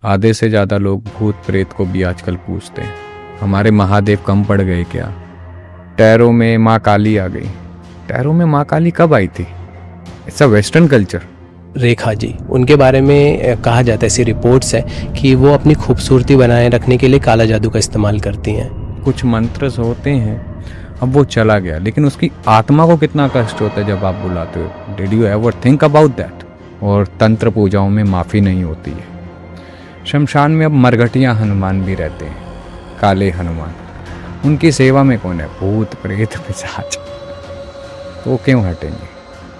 आधे से ज़्यादा लोग भूत प्रेत को भी आजकल पूजते हैं। हमारे महादेव कम पड़ गए क्या? टैरो में माँ काली आ गई। टैरो में माँ काली कब आई थी? It's a western culture. Rekha ji, उनके बारे में कहा जाता है, ऐसी रिपोर्ट्स है कि वो अपनी खूबसूरती बनाए रखने के लिए काला जादू का इस्तेमाल करती हैं। कुछ मंत्र होते हैं, अब वो चला गया, लेकिन उसकी आत्मा को कितना कष्ट होता है जब आप बुलाते हो। Did you ever think about that? और तंत्र पूजाओं में माफ़ी नहीं होती है। शमशान में अब मरघटिया हनुमान भी रहते हैं, काले हनुमान। उनकी सेवा में कौन है? भूत प्रेत पिशाच। तो क्यों हटेंगे?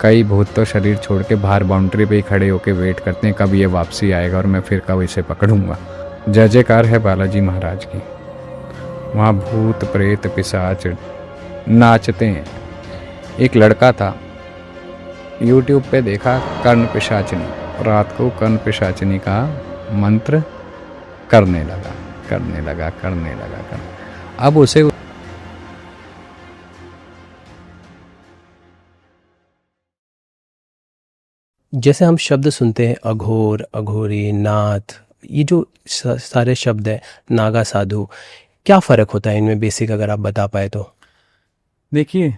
कई भूत तो शरीर छोड़ के बाहर बाउंड्री पे ही खड़े होके वेट करते हैं कब ये वापसी आएगा और मैं फिर कब इसे पकड़ूंगा। जय जयकार है बालाजी महाराज की। वहाँ भूत प्रेत पिशाच नाचते हैं। एक लड़का था, यूट्यूब पे देखा कर्ण पिशाचनी, रात को कर्ण पिशाचनी का मंत्र करने लगा। अब उसे जैसे हम शब्द सुनते हैं अघोर, अघोरी, नाथ, ये जो सारे शब्द हैं, नागा, साधु, क्या फ़र्क होता है इनमें बेसिक, अगर आप बता पाए तो? देखिए,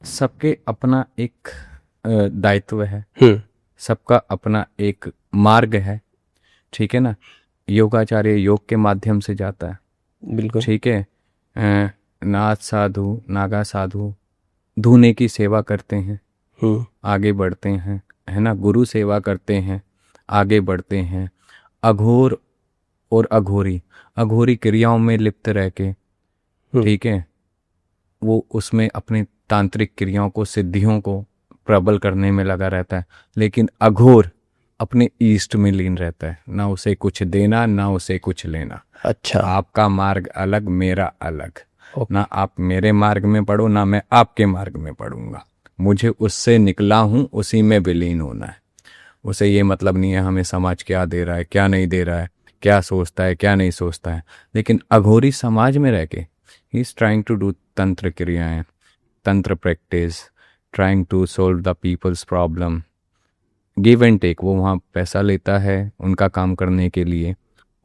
सबके अपना एक दायित्व है, सबका अपना एक मार्ग है, ठीक है ना। योगाचार्य योग के माध्यम से जाता है, बिल्कुल ठीक है। नाथ साधु, नागा साधु धूने की सेवा करते हैं, आगे बढ़ते हैं, है ना। गुरु सेवा करते हैं, आगे बढ़ते हैं। अघोर और अघोरी क्रियाओं में लिप्त रह के, ठीक है, वो उसमें अपनी तांत्रिक क्रियाओं को, सिद्धियों को प्रबल करने में लगा रहता है। लेकिन अघोर अपने ईस्ट में लीन रहता है, ना उसे कुछ देना ना उसे कुछ लेना। अच्छा, आपका मार्ग अलग, मेरा अलग। ना आप मेरे मार्ग में पढ़ो ना मैं आपके मार्ग में पढ़ूंगा। मुझे उससे निकला हूँ, उसी में विलीन होना है। उसे ये मतलब नहीं है हमें समाज क्या दे रहा है, क्या नहीं दे रहा है, क्या सोचता है, क्या नहीं सोचता है। लेकिन अघोरी समाज में रह के he is trying to do tantra क्रियाएं, tantra practice, trying to solve the people's problem. Give and take. वो वहाँ पैसा लेता है उनका काम करने के लिए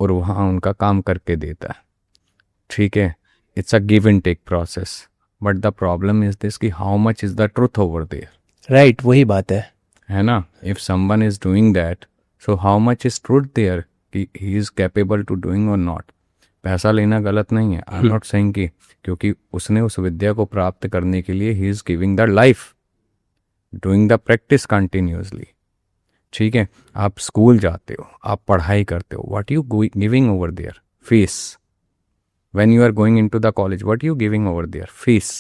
और वहाँ उनका काम करके देता है, ठीक है। It's a give and take process. But the problem is this कि how much is the truth over there. Right, वही बात है ना। If someone is doing that, so how much is truth there कि he is capable to doing और not. पैसा लेना गलत नहीं है, आई एम नॉट सेइंग कि, क्योंकि उसने उस विद्या को प्राप्त करने के लिए he is giving the life, doing the practice continuously, ठीक है। आप स्कूल जाते हो, आप पढ़ाई करते हो, what you giving over there? Fees. When you are going into the college, what you giving over there? Fees.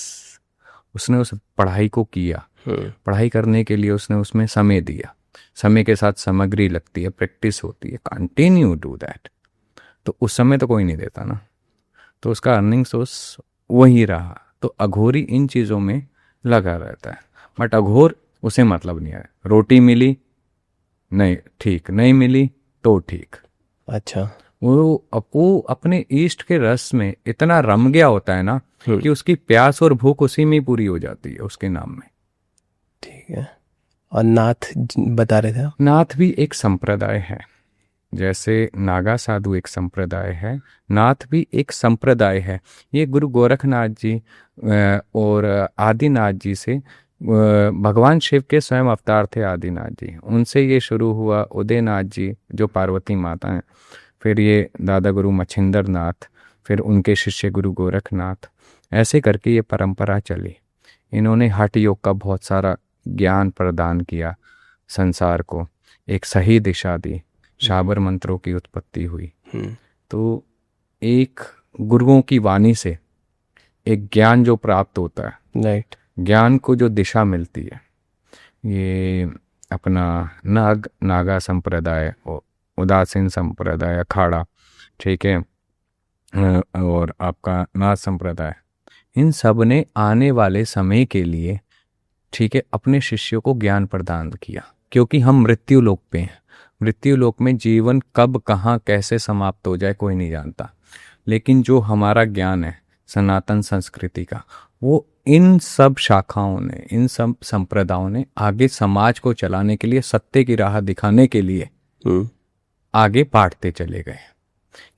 उसने उस पढ़ाई को किया, पढ़ाई करने के लिए उसने उसमें समय दिया, समय के साथ सामग्री लगती है, प्रैक्टिस होती है, कंटिन्यू डू दैट। तो उस समय तो कोई नहीं देता ना, तो उसका अर्निंग सोर्स वही रहा। तो अघोरी इन चीज़ों में लगा रहता है। बट अघोर उसे मतलब नहीं है, रोटी मिली नहीं ठीक, नहीं मिली तो ठीक। अच्छा, वो अपने ईस्ट के रस में इतना रम गया होता है ना कि उसकी प्यास और भूख उसी में ही पूरी हो जाती है उसके नाम में, ठीक है। और नाथ बता रहे थे आप? नाथ भी एक संप्रदाय है, जैसे नागा साधु एक संप्रदाय है, नाथ भी एक संप्रदाय है। ये गुरु गोरखनाथ जी और आदिनाथ जी से, भगवान शिव के स्वयं अवतार थे आदिनाथ जी, उनसे ये शुरू हुआ। उदयनाथ जी जो पार्वती माता हैं, फिर ये दादा गुरु मच्छिंद्र नाथ, फिर उनके शिष्य गुरु गोरखनाथ, ऐसे करके ये परंपरा चली। इन्होंने हठ योग का बहुत सारा ज्ञान प्रदान किया संसार को, एक सही दिशा दी, शाबर मंत्रों की उत्पत्ति हुई। तो एक गुरुओं की वाणी से एक ज्ञान जो प्राप्त होता है, राइट, ज्ञान को जो दिशा मिलती है, ये अपना नागा संप्रदाय, उदासीन संप्रदाय, अखाड़ा, ठीक है, और आपका नाथ संप्रदाय, इन सब ने आने वाले समय के लिए, ठीक है, अपने शिष्यों को ज्ञान प्रदान किया। क्योंकि हम मृत्यु लोक पे हैं, मृत्यु लोक में जीवन कब कहाँ कैसे समाप्त हो जाए कोई नहीं जानता। लेकिन जो हमारा ज्ञान है सनातन संस्कृति का, वो इन सब शाखाओं ने, इन सब संप्रदायों ने आगे समाज को चलाने के लिए, सत्य की राह दिखाने के लिए आगे बांटते चले गए,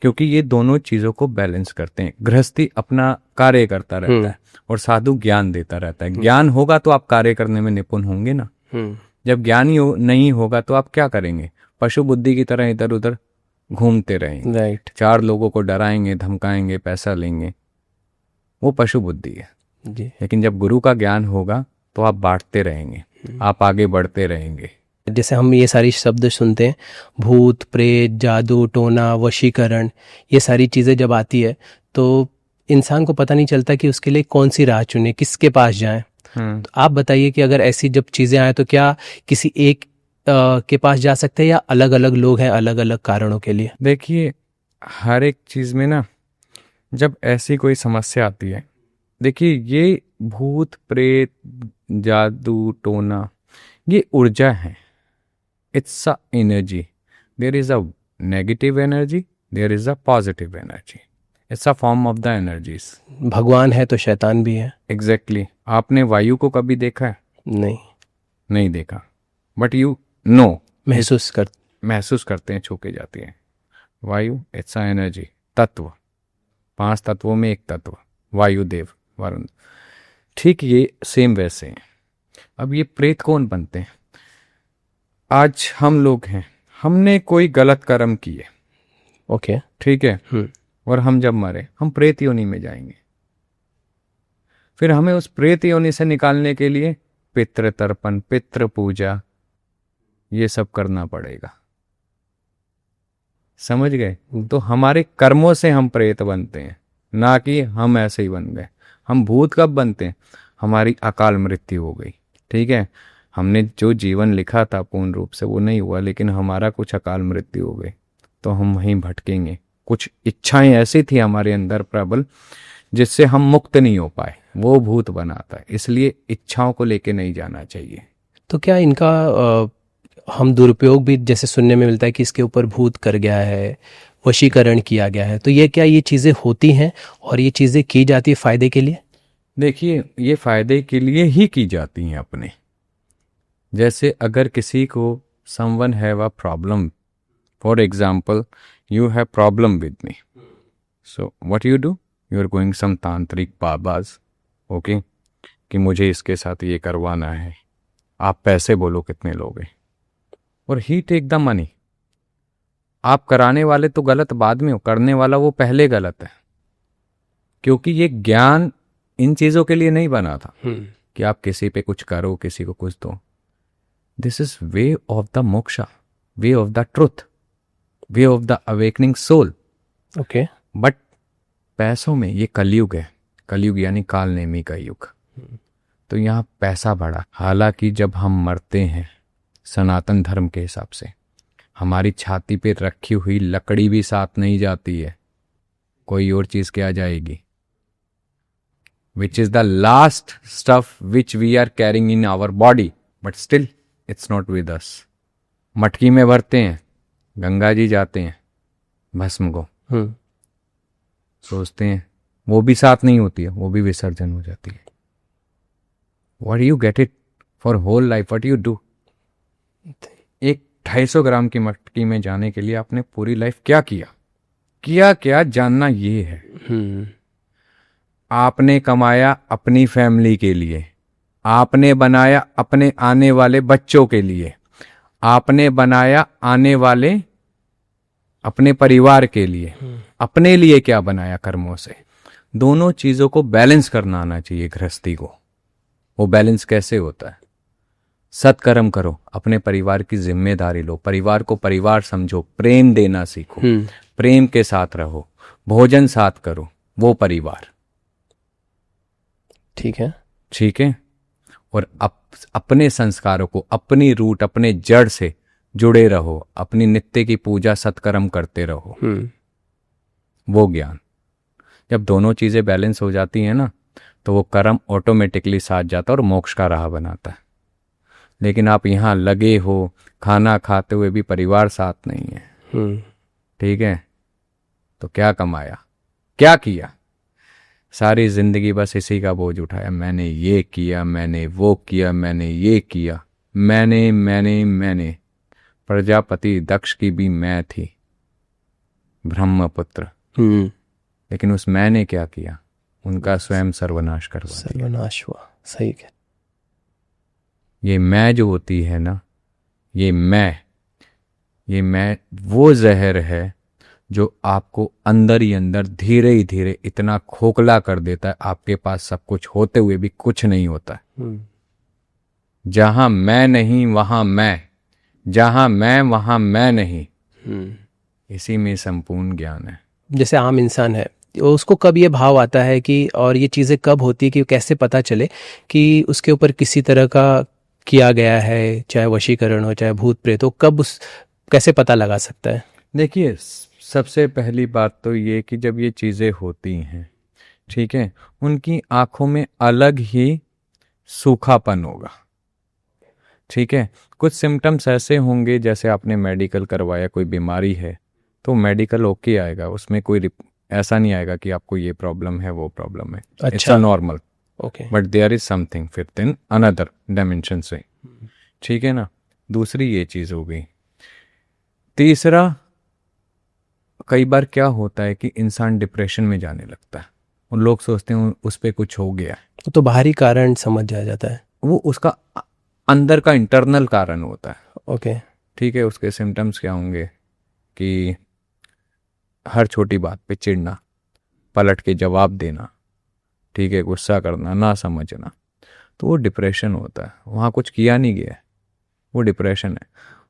क्योंकि ये दोनों चीजों को बैलेंस करते हैं। गृहस्थी अपना कार्य करता रहता है और साधु ज्ञान देता रहता है। ज्ञान होगा तो आप कार्य करने में निपुण होंगे ना। जब ज्ञान ही नहीं होगा तो आप क्या करेंगे? पशु बुद्धि की तरह इधर उधर घूमते रहेंगे। राइट। चार लोगों को डराएंगे, धमकाएंगे, पैसा लेंगे, वो पशु बुद्धि है जी। लेकिन जब गुरु का ज्ञान होगा तो आप बांटते रहेंगे, आप आगे बढ़ते रहेंगे। जैसे हम ये सारी शब्द सुनते हैं, भूत, प्रेत, जादू, टोना, वशीकरण, ये सारी चीज़ें जब आती है तो इंसान को पता नहीं चलता कि उसके लिए कौन सी राह चुने, किसके पास जाएं। तो आप बताइए कि अगर ऐसी जब चीज़ें आए तो क्या किसी एक के पास जा सकते हैं या अलग अलग लोग हैं अलग अलग कारणों के लिए? देखिए, हर एक चीज़ में ना जब ऐसी कोई समस्या आती है, देखिए ये भूत, प्रेत, जादू, टोना, ये ऊर्जा है। It's a energy. There is a negative energy, there is a positive energy. It's a form of the energies. भगवान है तो शैतान भी है। एग्जैक्टली। आपने वायु को कभी देखा है? नहीं देखा, बट यू नो, महसूस करते हैं, छू के जाती है। वायु इट्स अ एनर्जी, तत्व। 5 तत्वों में एक तत्व वायु देव वरुण। ठीक ये सेम वैसे हैं। अब ये प्रेत कौन बनते हैं? आज हम लोग हैं, हमने कोई गलत कर्म किए, ओके, ठीक है, और हम जब मरे हम प्रेत योनि में जाएंगे। फिर हमें उस प्रेत योनि से निकालने के लिए पितृ तर्पण, पितृ पूजा, ये सब करना पड़ेगा। समझ गए? तो हमारे कर्मों से हम प्रेत बनते हैं, ना कि हम ऐसे ही बन गए। हम भूत कब बनते हैं? हमारी अकाल मृत्यु हो गई, ठीक है, हमने जो जीवन लिखा था पूर्ण रूप से वो नहीं हुआ, लेकिन हमारा कुछ अकाल मृत्यु हो गई, तो हम वहीं भटकेंगे। कुछ इच्छाएं ऐसी थी हमारे अंदर प्रबल, जिससे हम मुक्त नहीं हो पाए, वो भूत बनाता है। इसलिए इच्छाओं को लेके नहीं जाना चाहिए। तो क्या इनका हम दुरुपयोग भी जैसे सुनने में मिलता है कि इसके ऊपर भूत कर गया है, वशीकरण किया गया है, तो ये क्या ये चीज़ें होती हैं और ये चीज़ें की जाती है फ़ायदे के लिए? देखिए, ये फायदे के लिए ही की जाती हैं अपने। जैसे अगर किसी को someone have a problem, for example you have problem with me, so what you do, you are going some tantrik babas, okay, कि मुझे इसके साथ ये करवाना है, आप पैसे बोलो कितने लोगे, और ही टेक द मनी। आप कराने वाले तो गलत बाद में हो, करने वाला वो पहले गलत है, क्योंकि ये ज्ञान इन चीज़ों के लिए नहीं बना था कि आप किसी पे कुछ करो, किसी को कुछ दो। This is way of the moksha, way of the truth, way of the awakening soul. Okay. But पैसों में ये कलयुग है, कलयुग यानी काल नेमी का युग, तो यहाँ पैसा बढ़ा। हालांकि जब हम मरते हैं सनातन धर्म के हिसाब से, हमारी छाती पे रखी हुई लकड़ी भी साथ नहीं जाती है, कोई और चीज़ क्या जाएगी, which is the last stuff which we are carrying in our body, but still it's not with us. मटकी में भरते हैं, गंगा जी जाते हैं भस्म को, सोचते हैं वो भी साथ नहीं होती है, वो भी विसर्जन हो जाती है। What do you get it for whole life? What do you do? एक 250 ग्राम की मटकी में जाने के लिए आपने पूरी लाइफ क्या किया, क्या जानना ये है। आपने कमाया अपनी फैमिली के लिए, आपने बनाया अपने आने वाले बच्चों के लिए, आपने बनाया आने वाले अपने परिवार के लिए, अपने लिए क्या बनाया कर्मों से। दोनों चीज़ों को बैलेंस करना आना चाहिए गृहस्थी को। वो बैलेंस कैसे होता है? सत्कर्म करो, अपने परिवार की जिम्मेदारी लो, परिवार को परिवार समझो, प्रेम देना सीखो, प्रेम के साथ रहो, भोजन साथ करो, वो परिवार, ठीक है। और अपने संस्कारों को, अपनी रूट, अपने जड़ से जुड़े रहो, अपनी नित्य की पूजा सत्कर्म करते रहो, वो ज्ञान। जब दोनों चीजें बैलेंस हो जाती हैं ना, तो वो कर्म ऑटोमेटिकली साथ जाता है और मोक्ष का राह बनाता है। लेकिन आप यहाँ लगे हो, खाना खाते हुए भी परिवार साथ नहीं है, ठीक है, तो क्या कमाया, क्या किया? सारी जिंदगी बस इसी का बोझ उठाया, मैंने ये किया, मैंने वो किया, मैंने ये किया, मैंने। प्रजापति दक्ष की भी मैं थी, ब्रह्मपुत्र, लेकिन उस मैं ने क्या किया, उनका स्वयं सर्वनाश करवा दिया। सर्वनाश हुआ, सही है। ये मैं जो होती है ना, ये मैं वो जहर है जो आपको अंदर ही अंदर धीरे ही धीरे इतना खोखला कर देता है, आपके पास सब कुछ होते हुए भी कुछ नहीं होता है। जहां मैं नहीं वहां मैं, जहां मैं वहां मैं नहीं, इसी में संपूर्ण ज्ञान है। जैसे आम इंसान है, उसको कब ये भाव आता है कि, और ये चीज़ें कब होती है कि कैसे पता चले कि उसके ऊपर किसी तरह का किया गया है, चाहे वशीकरण हो चाहे भूत प्रेत हो, कब उस कैसे पता लगा सकता है? देखिए, सबसे पहली बात तो ये कि जब ये चीज़ें होती हैं, ठीक है, उनकी आंखों में अलग ही सूखापन होगा, ठीक है। कुछ सिम्टम्स ऐसे होंगे, जैसे आपने मेडिकल करवाया, कोई बीमारी है तो मेडिकल ओके आएगा, उसमें कोई ऐसा नहीं आएगा कि आपको ये प्रॉब्लम है वो प्रॉब्लम है। It's a normal, okay, but there is something फिर इन अनदर डायमेंशन से, ठीक है ना। दूसरी ये चीज़ हो गई। तीसरा, कई बार क्या होता है कि इंसान डिप्रेशन में जाने लगता है और लोग सोचते हैं उस पर कुछ हो गया, तो बाहरी कारण समझ जाता है, वो उसका अंदर का इंटरनल कारण होता है। ओके, ठीक है। उसके सिम्टम्स क्या होंगे कि हर छोटी बात पे चिढ़ना, पलट के जवाब देना, ठीक है, गुस्सा करना, ना समझना, तो वो डिप्रेशन होता है। वहाँ कुछ किया नहीं गया है, वो डिप्रेशन है।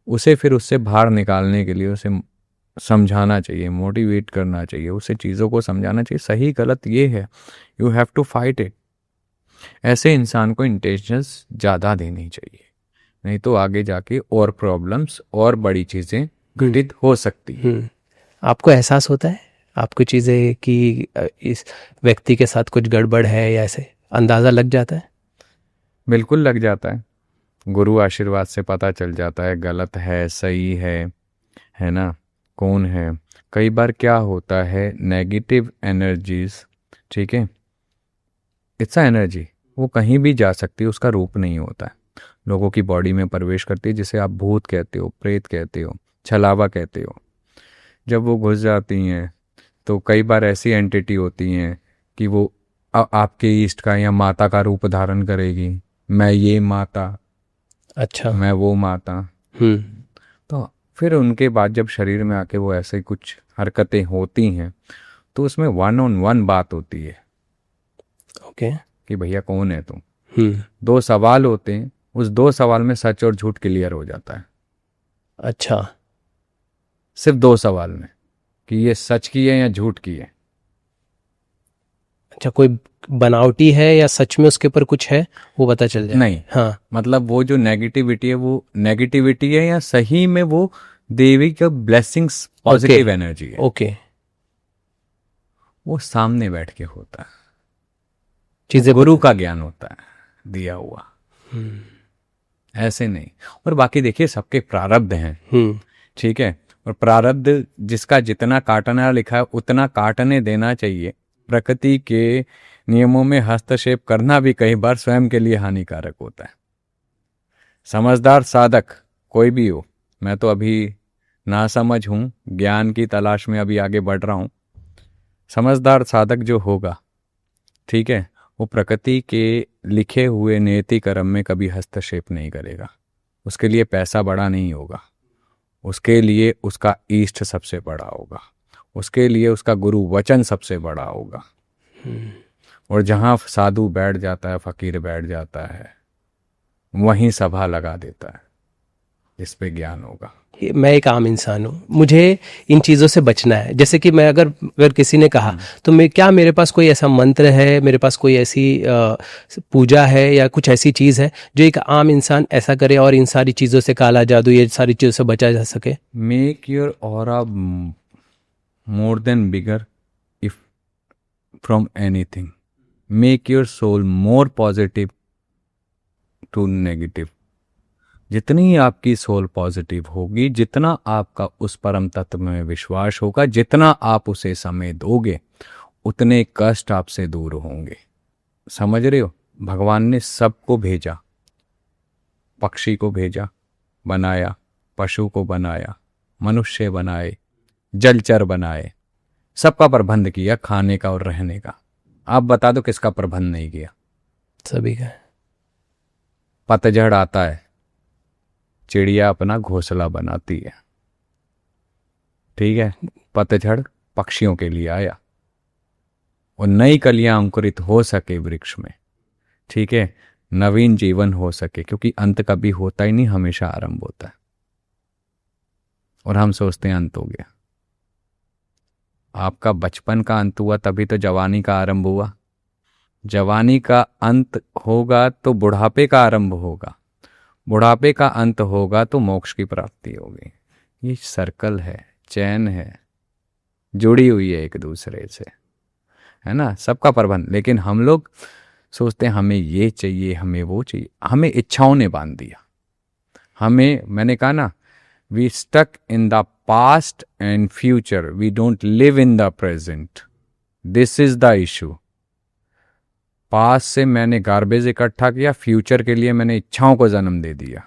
उसे फिर उससे बाहर निकालने के लिए उसे समझाना चाहिए, मोटिवेट करना चाहिए, उसे चीज़ों को समझाना चाहिए, सही गलत ये है, you have to fight it. ऐसे इंसान को इंटेंशंस ज़्यादा देनी चाहिए, नहीं तो आगे जाके और प्रॉब्लम्स और बड़ी चीज़ें घटित हो सकती हैं। आपको एहसास होता है आपको चीज़ें कि इस व्यक्ति के साथ कुछ गड़बड़ है, या ऐसे अंदाज़ा लग जाता है? बिल्कुल लग जाता है, गुरु आशीर्वाद से पता चल जाता है गलत है सही है ना, कौन है। कई बार क्या होता है, नेगेटिव एनर्जीज, ठीक है, इट्स अ एनर्जी, वो कहीं भी जा सकती है, उसका रूप नहीं होता है, लोगों की बॉडी में प्रवेश करती है, जिसे आप भूत कहते हो, प्रेत कहते हो, छलावा कहते हो। जब वो घुस जाती हैं तो कई बार ऐसी एंटिटी होती हैं कि वो आपके ईष्ट का या माता का रूप धारण करेगी, मैं ये माता, अच्छा, मैं वो माता। तो फिर उनके बाद जब शरीर में आके वो ऐसे कुछ हरकतें होती हैं, तो उसमें 1-on-1 बात होती है, ओके, कि भैया कौन है तुम। 2 सवाल होते हैं, उस 2 सवाल में सच और झूठ क्लियर हो जाता है। अच्छा, सिर्फ 2 सवाल में, कि ये सच की है या झूठ की है। अच्छा, कोई बनावटी है या सच में उसके ऊपर कुछ है, वो पता चल जाए? नहीं, हाँ, मतलब वो जो नेगेटिविटी है, वो नेगेटिविटी है या सही में वो देवी का ब्लेसिंग्स, पॉजिटिव एनर्जी है। ओके, वो सामने बैठ के होता है, चीज़ें गुरु का ज्ञान होता है दिया हुआ, ऐसे नहीं। और बाकी देखिए, सबके प्रारब्ध हैं, ठीक है, और प्रारब्ध जिसका जितना काटना लिखा है उतना काटने देना चाहिए। प्रकृति के नियमों में हस्तक्षेप करना भी कई बार स्वयं के लिए हानिकारक होता है। समझदार साधक कोई भी हो, मैं तो अभी नासमझ हूँ, ज्ञान की तलाश में अभी आगे बढ़ रहा हूँ। समझदार साधक जो होगा, ठीक है, वो प्रकृति के लिखे हुए नियति कर्म में कभी हस्तक्षेप नहीं करेगा। उसके लिए पैसा बड़ा नहीं होगा, उसके लिए उसका ईष्ट सबसे बड़ा होगा, उसके लिए उसका गुरु वचन सबसे बड़ा होगा। और जहाँ साधु बैठ जाता है, फकीर बैठ जाता है, वहीं सभा लगा देता है, इस पे ज्ञान होगा। मैं एक आम इंसान हूँ, मुझे इन चीज़ों से बचना है। जैसे कि मैं अगर किसी ने कहा तो मैं क्या, मेरे पास कोई ऐसा मंत्र है, मेरे पास कोई ऐसी पूजा है या कुछ ऐसी चीज़ है जो एक आम इंसान ऐसा करे और इन सारी चीज़ों से, काला जादू, ये सारी चीज़ों से बचा जा सके? Make your aura more than bigger if from anything, make your soul more positive to negative. जितनी आपकी सोल पॉजिटिव होगी, जितना आपका उस परम तत्व में विश्वास होगा, जितना आप उसे समय दोगे, उतने कष्ट आपसे दूर होंगे। समझ रहे हो? भगवान ने सबको भेजा, पक्षी को भेजा, बनाया, पशु को बनाया, मनुष्य बनाए, जलचर बनाए, सबका प्रबंध किया, खाने का और रहने का। आप बता दो किसका प्रबंध नहीं किया? सभी का। पतझड़ आता है, चिड़िया अपना घोंसला बनाती है, ठीक है, पतझड़ पक्षियों के लिए आया, और नई कलियां अंकुरित हो सके वृक्ष में, ठीक है, नवीन जीवन हो सके, क्योंकि अंत कभी होता ही नहीं, हमेशा आरंभ होता है। और हम सोचते हैं अंत हो गया। आपका बचपन का अंत हुआ तभी तो जवानी का आरंभ हुआ, जवानी का अंत होगा तो बुढ़ापे का आरंभ होगा, बुढ़ापे का अंत होगा तो मोक्ष की प्राप्ति होगी। ये सर्कल है, चैन है, जुड़ी हुई है एक दूसरे से, है ना, सबका प्रबंध। लेकिन हम लोग सोचते हैं हमें ये चाहिए, हमें वो चाहिए, हमें इच्छाओं ने बांध दिया हमें। मैंने कहा ना, we stuck in the past and future, we don't live in the present, this is the issue. Past से मैंने गार्बेज इकट्ठा किया, फ्यूचर के लिए मैंने इच्छाओं को जन्म दे दिया,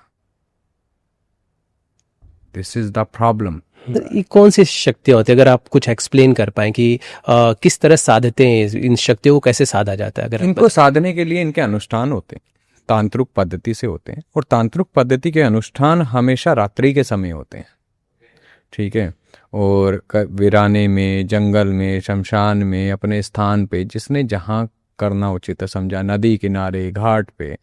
दिस इज द प्रॉब्लम। ये कौन सी शक्तियाँ होती है, अगर आप कुछ एक्सप्लेन कर पाएं कि किस तरह साधते हैं, इन शक्तियों को कैसे साधा जाता है? अगर इनको साधने के लिए इनके अनुष्ठान होते हैं, तांत्रिक पद्धति से होते हैं, और तांत्रिक पद्धति के अनुष्ठान हमेशा रात्रि के समय होते हैं, ठीक है। और वीराने में, जंगल में, शमशान में, अपने स्थान पे जिसने जहाँ करना उचित समझा, नदी किनारे, घाट पे,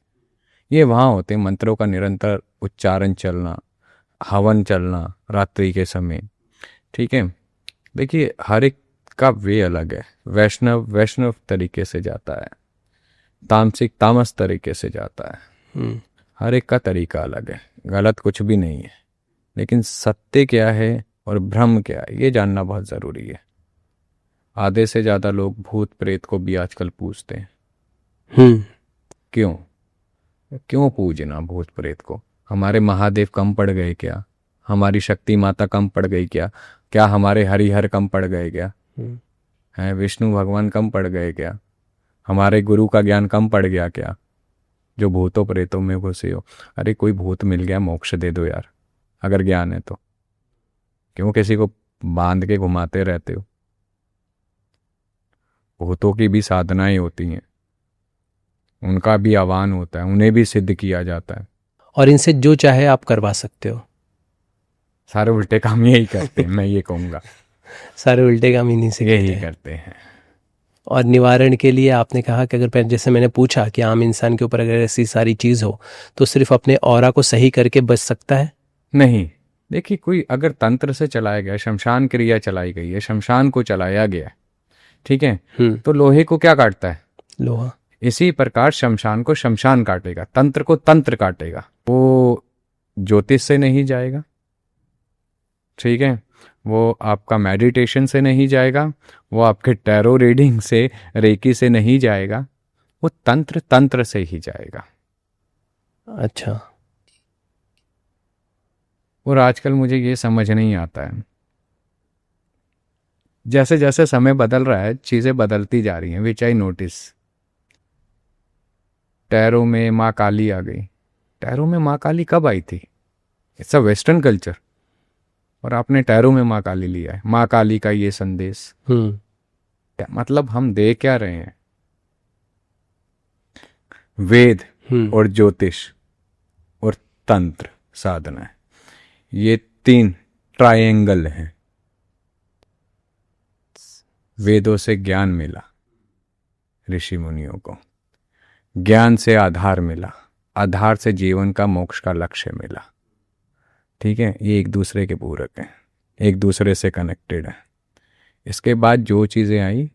ये वहाँ होते हैं। मंत्रों का निरंतर उच्चारण चलना, हवन चलना रात्रि के समय, ठीक है। देखिए हर एक का वे अलग है। वैष्णव तरीके से जाता है, तामसिक तामस तरीके से जाता है, हर एक का तरीका अलग है, गलत कुछ भी नहीं है। लेकिन सत्य क्या है और भ्रम क्या है, ये जानना बहुत ज़रूरी है। आधे से ज़्यादा लोग भूत प्रेत को भी आजकल पूजते हैं। क्यों पूजना भूत प्रेत को? हमारे महादेव कम पड़ गए क्या? हमारी शक्ति माता कम पड़ गई क्या? क्या हमारे हरिहर कम पड़ गए क्या? हैं विष्णु भगवान कम पड़ गए क्या? हमारे गुरु का ज्ञान कम पड़ गया क्या, जो भूतों प्रेतों में घुसे हो? अरे कोई भूत मिल गया, मोक्ष दे दो यार, अगर ज्ञान है तो। क्यों किसी को बांध के घुमाते रहते हो? भूतों की भी साधनाएं होती हैं, उनका भी आह्वान होता है, उन्हें भी सिद्ध किया जाता है। और इनसे जो चाहे आप करवा सकते हो। सारे उल्टे काम यही करते हैं, मैं ये कहूँगा सारे उल्टे काम इन्हीं से यही करते हैं। और निवारण के लिए आपने कहा कि अगर जैसे मैंने पूछा कि आम इंसान के ऊपर अगर ऐसी सारी चीज़ हो तो सिर्फ अपने ऑरा को सही करके बच सकता है? नहीं, देखिए कोई अगर तंत्र से चलाया गया, शमशान क्रिया चलाई गई है, शमशान को चलाया गया, ठीक है, तो लोहे को क्या काटता है? लोहा। इसी प्रकार शमशान को शमशान काटेगा, तंत्र को तंत्र काटेगा। वो ज्योतिष से नहीं जाएगा, ठीक है, वो आपका मेडिटेशन से नहीं जाएगा, वो आपके टैरो रीडिंग से, रेकी से नहीं जाएगा, वो तंत्र से ही जाएगा। अच्छा। और आजकल मुझे ये समझ नहीं आता है, जैसे जैसे समय बदल रहा है चीज़ें बदलती जा रही हैं, विच आई नोटिस। टैरो में माँ काली आ गई। टैरो में माँ काली कब आई थी? इट्स अ वेस्टर्न कल्चर, और आपने टैरो में माँ काली लिया है। माँ काली का ये संदेश, क्या मतलब हम दे क्या रहे हैं? वेद और ज्योतिष और तंत्र साधना है, ये 3 ट्रायंगल हैं। वेदों से ज्ञान मिला ऋषि मुनियों को, ज्ञान से आधार मिला, आधार से जीवन का मोक्ष का लक्ष्य मिला, ठीक है। ये एक दूसरे के पूरक हैं, एक दूसरे से कनेक्टेड है। इसके बाद जो चीज़ें आई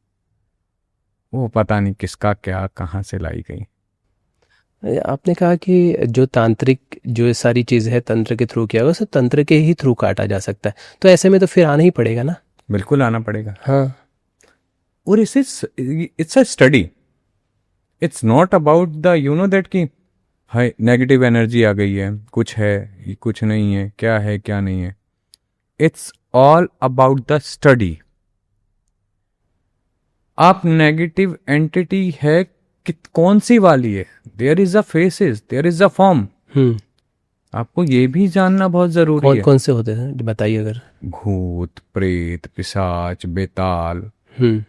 वो पता नहीं किसका क्या कहाँ से लाई गई। आपने कहा कि जो तांत्रिक जो सारी चीज़ है तंत्र के थ्रू किया हुआ, सब तंत्र के ही थ्रू काटा जा सकता है, तो ऐसे में तो फिर आना ही पड़ेगा ना? बिल्कुल आना पड़ेगा। हाँ। और it's a study, it's not about the that कि हाय नेगेटिव एनर्जी आ गई है, कुछ है कुछ नहीं है, क्या है क्या नहीं है। It's all about the study. आप नेगेटिव एंटिटी है कि कौन सी वाली है, there is a faces, there is a form. आपको ये भी जानना बहुत जरूरी कौन है। कौन से होते हैं बताइए अगर। भूत, प्रेत, पिशाच, बेताल, हम्म।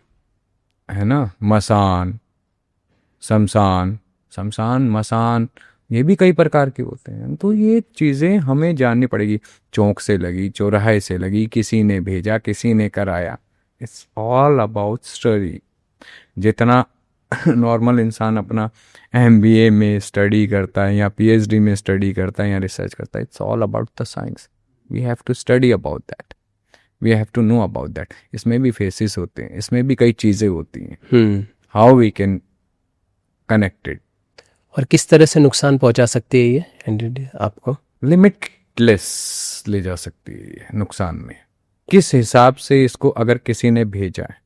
है ना, मसान, शमशान, शमशान, मसान, ये भी कई प्रकार के होते हैं। तो ये चीज़ें हमें जाननी पड़ेगी। चौक से लगी, चौराहे से लगी, किसी ने भेजा, किसी ने कराया, इट्स ऑल अबाउट स्टडी। जितना नॉर्मल इंसान अपना एमबीए में स्टडी करता है या पीएचडी में स्टडी करता है या रिसर्च करता है, it's all about the science. We have to study about that, we have to know about that. इसमें भी फेसेस होते हैं, इसमें भी कई चीज़ें होती हैं। How we can connected. और किस तरह से नुकसान पहुंचा सकती है ये एंटिटी आपको? लिमिटलेस ले जा सकती है ये नुकसान में। किस हिसाब से इसको अगर किसी ने भेजा है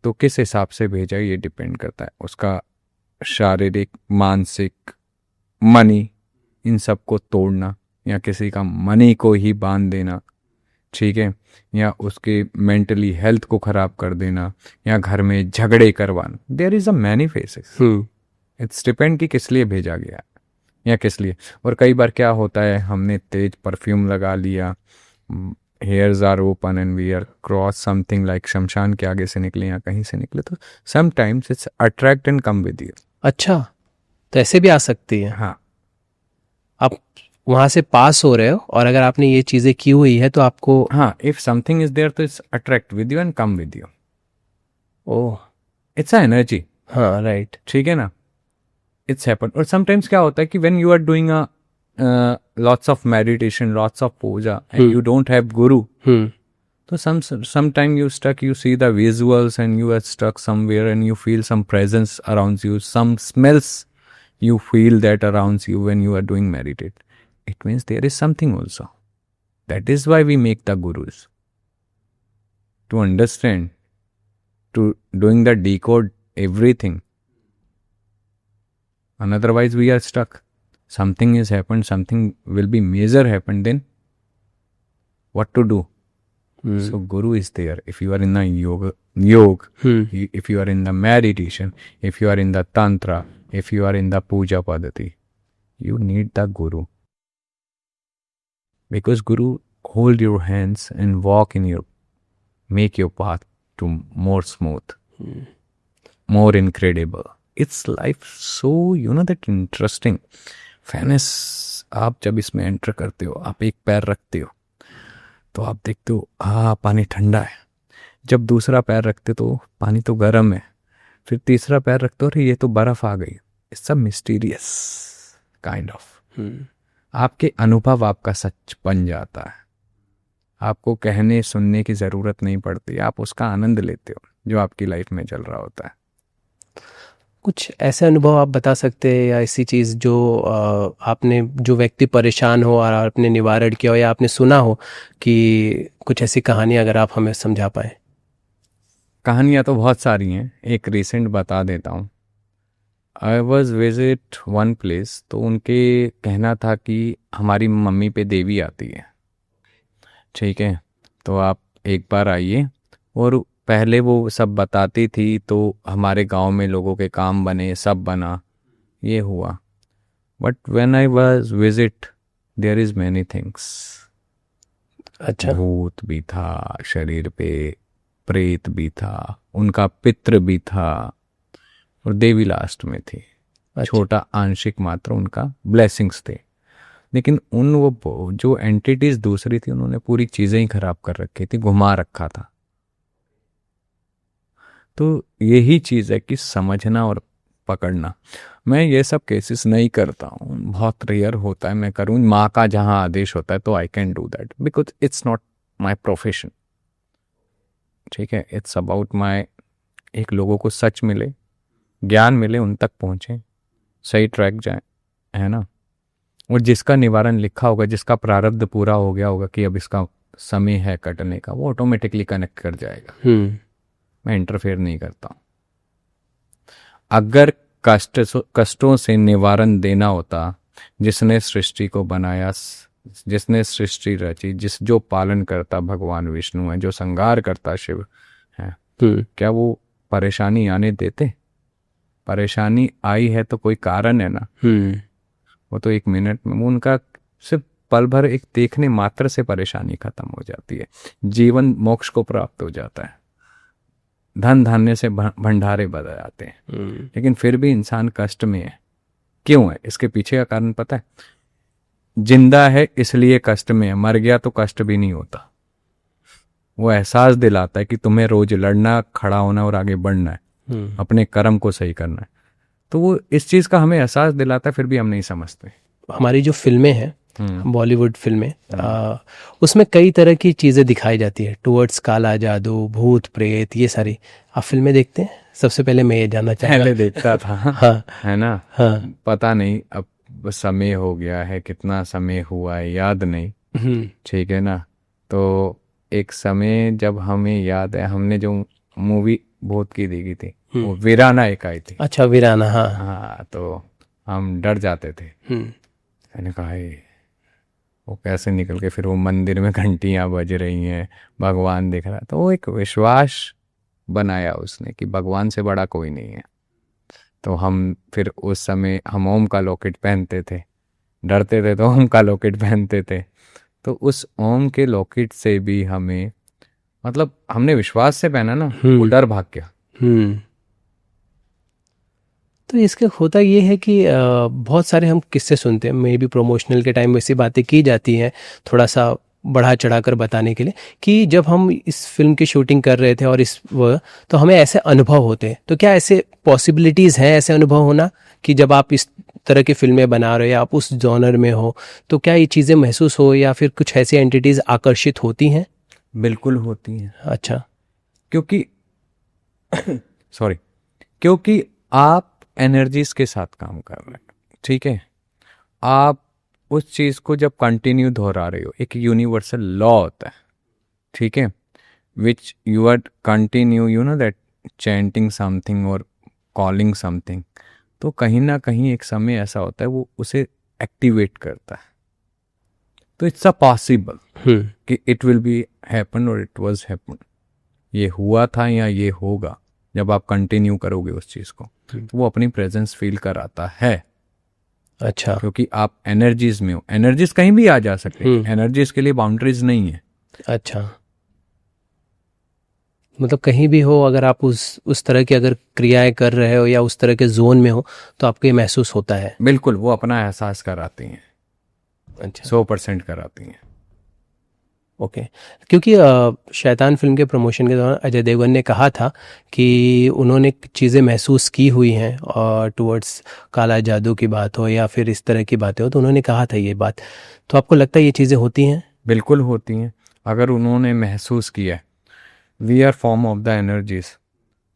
तो किस हिसाब से भेजा है ये डिपेंड करता है। उसका शारीरिक, मानसिक, मनी, इन सब को तोड़ना, या किसी का मनी को ही बांध देना, ठीक है, या उसके मेंटली हेल्थ को खराब कर देना, या घर में झगड़े करवाना। There is a many faces. It's depend कि किस लिए भेजा गया है या किस लिए। और कई बार क्या होता है, हमने तेज परफ्यूम लगा लिया, hairs are open and we are cross something like शमशान के आगे से निकले या कहीं से निकले, तो sometimes it's attract and come with you. अच्छा, तो ऐसे भी आ सकती है। हाँ, आप वहां से पास हो रहे हो और अगर आपने ये चीजें की हुई है तो आपको, हाँ, इफ समथिंग इज देयर तो it's attract with you and come with you. Oh, it's a energy, हाँ राइट। ठीक है ना। It's happen. और समटाइम्स क्या होता है कि when you are doing a lots of meditation, lots of puja and you don't have guru, तो sometime you stuck, you see the visuals and you are stuck somewhere and you feel some presence around you, some smells you feel that around you when you are doing meditate. It means there is something also. That is why we make the gurus, to understand, to doing the decode everything. And otherwise we are stuck. Something has happened, something will be major happen, then what to do? So guru is there. If you are in the yoga, if you are in the meditation, if you are in the tantra, if you are in the puja padati, you need the guru, because guru hold your hands and walk in your, make your path to more smooth, more incredible. It's life so, you know, that interesting. Fairness, आप जब इसमें enter करते हो, आप एक पैर रखते हो तो आप देखते हो हाँ पानी ठंडा है। जब दूसरा पैर रखते तो पानी तो गर्म है। फिर तीसरा पैर रखते हो, अरे ये तो बर्फ आ गई। इट्स सब मिस्टीरियस काइंड ऑफ। आपके अनुभव आपका सच बन जाता है। आपको कहने सुनने की ज़रूरत नहीं पड़ती, आप उसका आनंद लेते हो जो आपकी लाइफ में चल रहा होता है। कुछ ऐसे अनुभव आप बता सकते हैं या ऐसी चीज़ जो आपने, जो व्यक्ति परेशान हो और आपने निवारण किया हो या आपने सुना हो, कि कुछ ऐसी कहानी अगर आप हमें समझा पाए। कहानियाँ तो बहुत सारी हैं, एक रिसेंट बता देता हूँ। I was visit one place, तो उनके कहना था कि हमारी मम्मी पे देवी आती है, ठीक है, तो आप एक बार आइए। और पहले वो सब बताती थी तो हमारे गांव में लोगों के काम बने, सब बना, ये हुआ। But when I was visit, there is many things. अच्छा, भूत भी था शरीर पे, प्रेत भी था, उनका पितृ भी था, और देवी लास्ट में थी। छोटा आंशिक मात्र उनका ब्लेसिंग्स थे। लेकिन वो जो एंटिटीज दूसरी थी, उन्होंने पूरी चीज़ें ही खराब कर रखी थी, घुमा रखा था। तो यही चीज़ है कि समझना और पकड़ना। मैं ये सब केसेस नहीं करता हूँ, बहुत रेयर होता है मैं करूँ। माँ का जहाँ आदेश होता है तो I can do that, because it's not my profession, ठीक है। इट्स अबाउट माई, एक लोगों को सच मिले, ज्ञान मिले, उन तक पहुँचे, सही ट्रैक जाए, है ना। और जिसका निवारण लिखा होगा, जिसका प्रारब्ध पूरा हो गया होगा कि अब इसका समय है कटने का, वो ऑटोमेटिकली कनेक्ट कर जाएगा। मैं इंटरफेयर नहीं करता हूँ। अगर कष्टों से निवारण देना होता, जिसने सृष्टि को बनाया, जिसने सृष्टि रची, जो पालन करता भगवान विष्णु है, जो संहार करता शिव है, क्या वो परेशानी आने देते? परेशानी आई है तो कोई कारण है ना। वो तो 1 मिनट में, वो उनका सिर्फ पल भर एक देखने मात्र से परेशानी खत्म हो जाती है, जीवन मोक्ष को प्राप्त हो जाता है, धन धान्य से भंडारे बदल जाते हैं। लेकिन फिर भी इंसान कष्ट में है। क्यों है? इसके पीछे का कारण पता है? जिंदा है इसलिए कष्ट में है, मर गया तो कष्ट भी नहीं होता। वो एहसास दिलाता है कि तुम्हें रोज लड़ना, खड़ा होना और आगे बढ़ना है, अपने कर्म को सही करना है। तो वो इस चीज का हमें एहसास दिलाता है, फिर भी हम नहीं समझते। हमारी जो फिल्में हैं, बॉलीवुड फिल्में, उसमें कई तरह की चीज़ें दिखाई जाती है, टुवर्ड्स काला जादू, भूत प्रेत, ये सारी। आप फिल्में देखते हैं? सबसे पहले मैं ये जानना चाहूँगा। पहले देखता था। हाँ, है ना? हाँ, पता नहीं अब समय हो गया है, कितना समय हुआ है याद नहीं। ठीक है ना? तो एक समय जब हमें याद है, हमने जो मूवी भूत की देखी थी, वो वीराना एक आई थी। अच्छा, वीराना, हाँ। हाँ, तो हम डर जाते थे। मैंने कहा वो कैसे निकल के, फिर वो मंदिर में घंटियां बज रही हैं, भगवान दिख रहा है, तो वो एक विश्वास बनाया उसने कि भगवान से बड़ा कोई नहीं है। तो हम फिर उस समय हम ओम का लॉकेट पहनते थे, डरते थे तो ओम का लॉकेट पहनते थे। तो उस ओम के लॉकेट से भी हमें, मतलब हमने विश्वास से पहना ना, वो डर भाग गया। तो इसके होता ये है कि बहुत सारे हम किस्से सुनते हैं, मे बी प्रमोशनल के टाइम वैसी बातें की जाती हैं, थोड़ा सा बढ़ा चढ़ा कर बताने के लिए, कि जब हम इस फिल्म की शूटिंग कर रहे थे और तो हमें ऐसे अनुभव होते हैं। तो क्या ऐसे पॉसिबिलिटीज़ हैं, ऐसे अनुभव होना, कि जब आप इस तरह की फिल्में बना रहे हो या आप उस जॉनर में हो, तो क्या ये चीज़ें महसूस हो या फिर कुछ ऐसी एंटिटीज़ आकर्षित होती हैं? बिल्कुल होती हैं। अच्छा। क्योंकि सॉरी, क्योंकि आप एनर्जीज के साथ काम कर रहे हैं। ठीक है? आप उस चीज को जब कंटिन्यू दोहरा रहे हो, एक यूनिवर्सल लॉ होता है, ठीक है, which you are continue, you know that chanting something और कॉलिंग समथिंग, तो कहीं ना कहीं एक समय ऐसा होता है वो उसे एक्टिवेट करता है। तो इट्स अ पॉसिबल कि इट विल बी हैपन और इट वाज हैपन, ये हुआ था या ये होगा। जब आप कंटिन्यू करोगे उस चीज को, तो वो अपनी प्रेजेंस फील कराता है। अच्छा। क्योंकि आप एनर्जीज में हो, एनर्जीज कहीं भी आ जा सकते हैं, एनर्जीज के लिए बाउंड्रीज नहीं है। अच्छा, मतलब कहीं भी हो, अगर आप उस तरह की अगर क्रियाएं कर रहे हो या उस तरह के जोन में हो, तो आपको ये महसूस होता है। बिल्कुल, वो अपना एहसास कराती हैं। अच्छा, 100% कराती हैं। ओके। क्योंकि शैतान फिल्म के प्रमोशन के दौरान अजय देवगन ने कहा था कि उन्होंने चीज़ें महसूस की हुई हैं, और टुवर्ड्स काला जादू की बात हो या फिर इस तरह की बातें हो, तो उन्होंने कहा था ये बात। तो आपको लगता है ये चीज़ें होती हैं? बिल्कुल होती हैं। अगर उन्होंने महसूस किया है, we are form of the energies,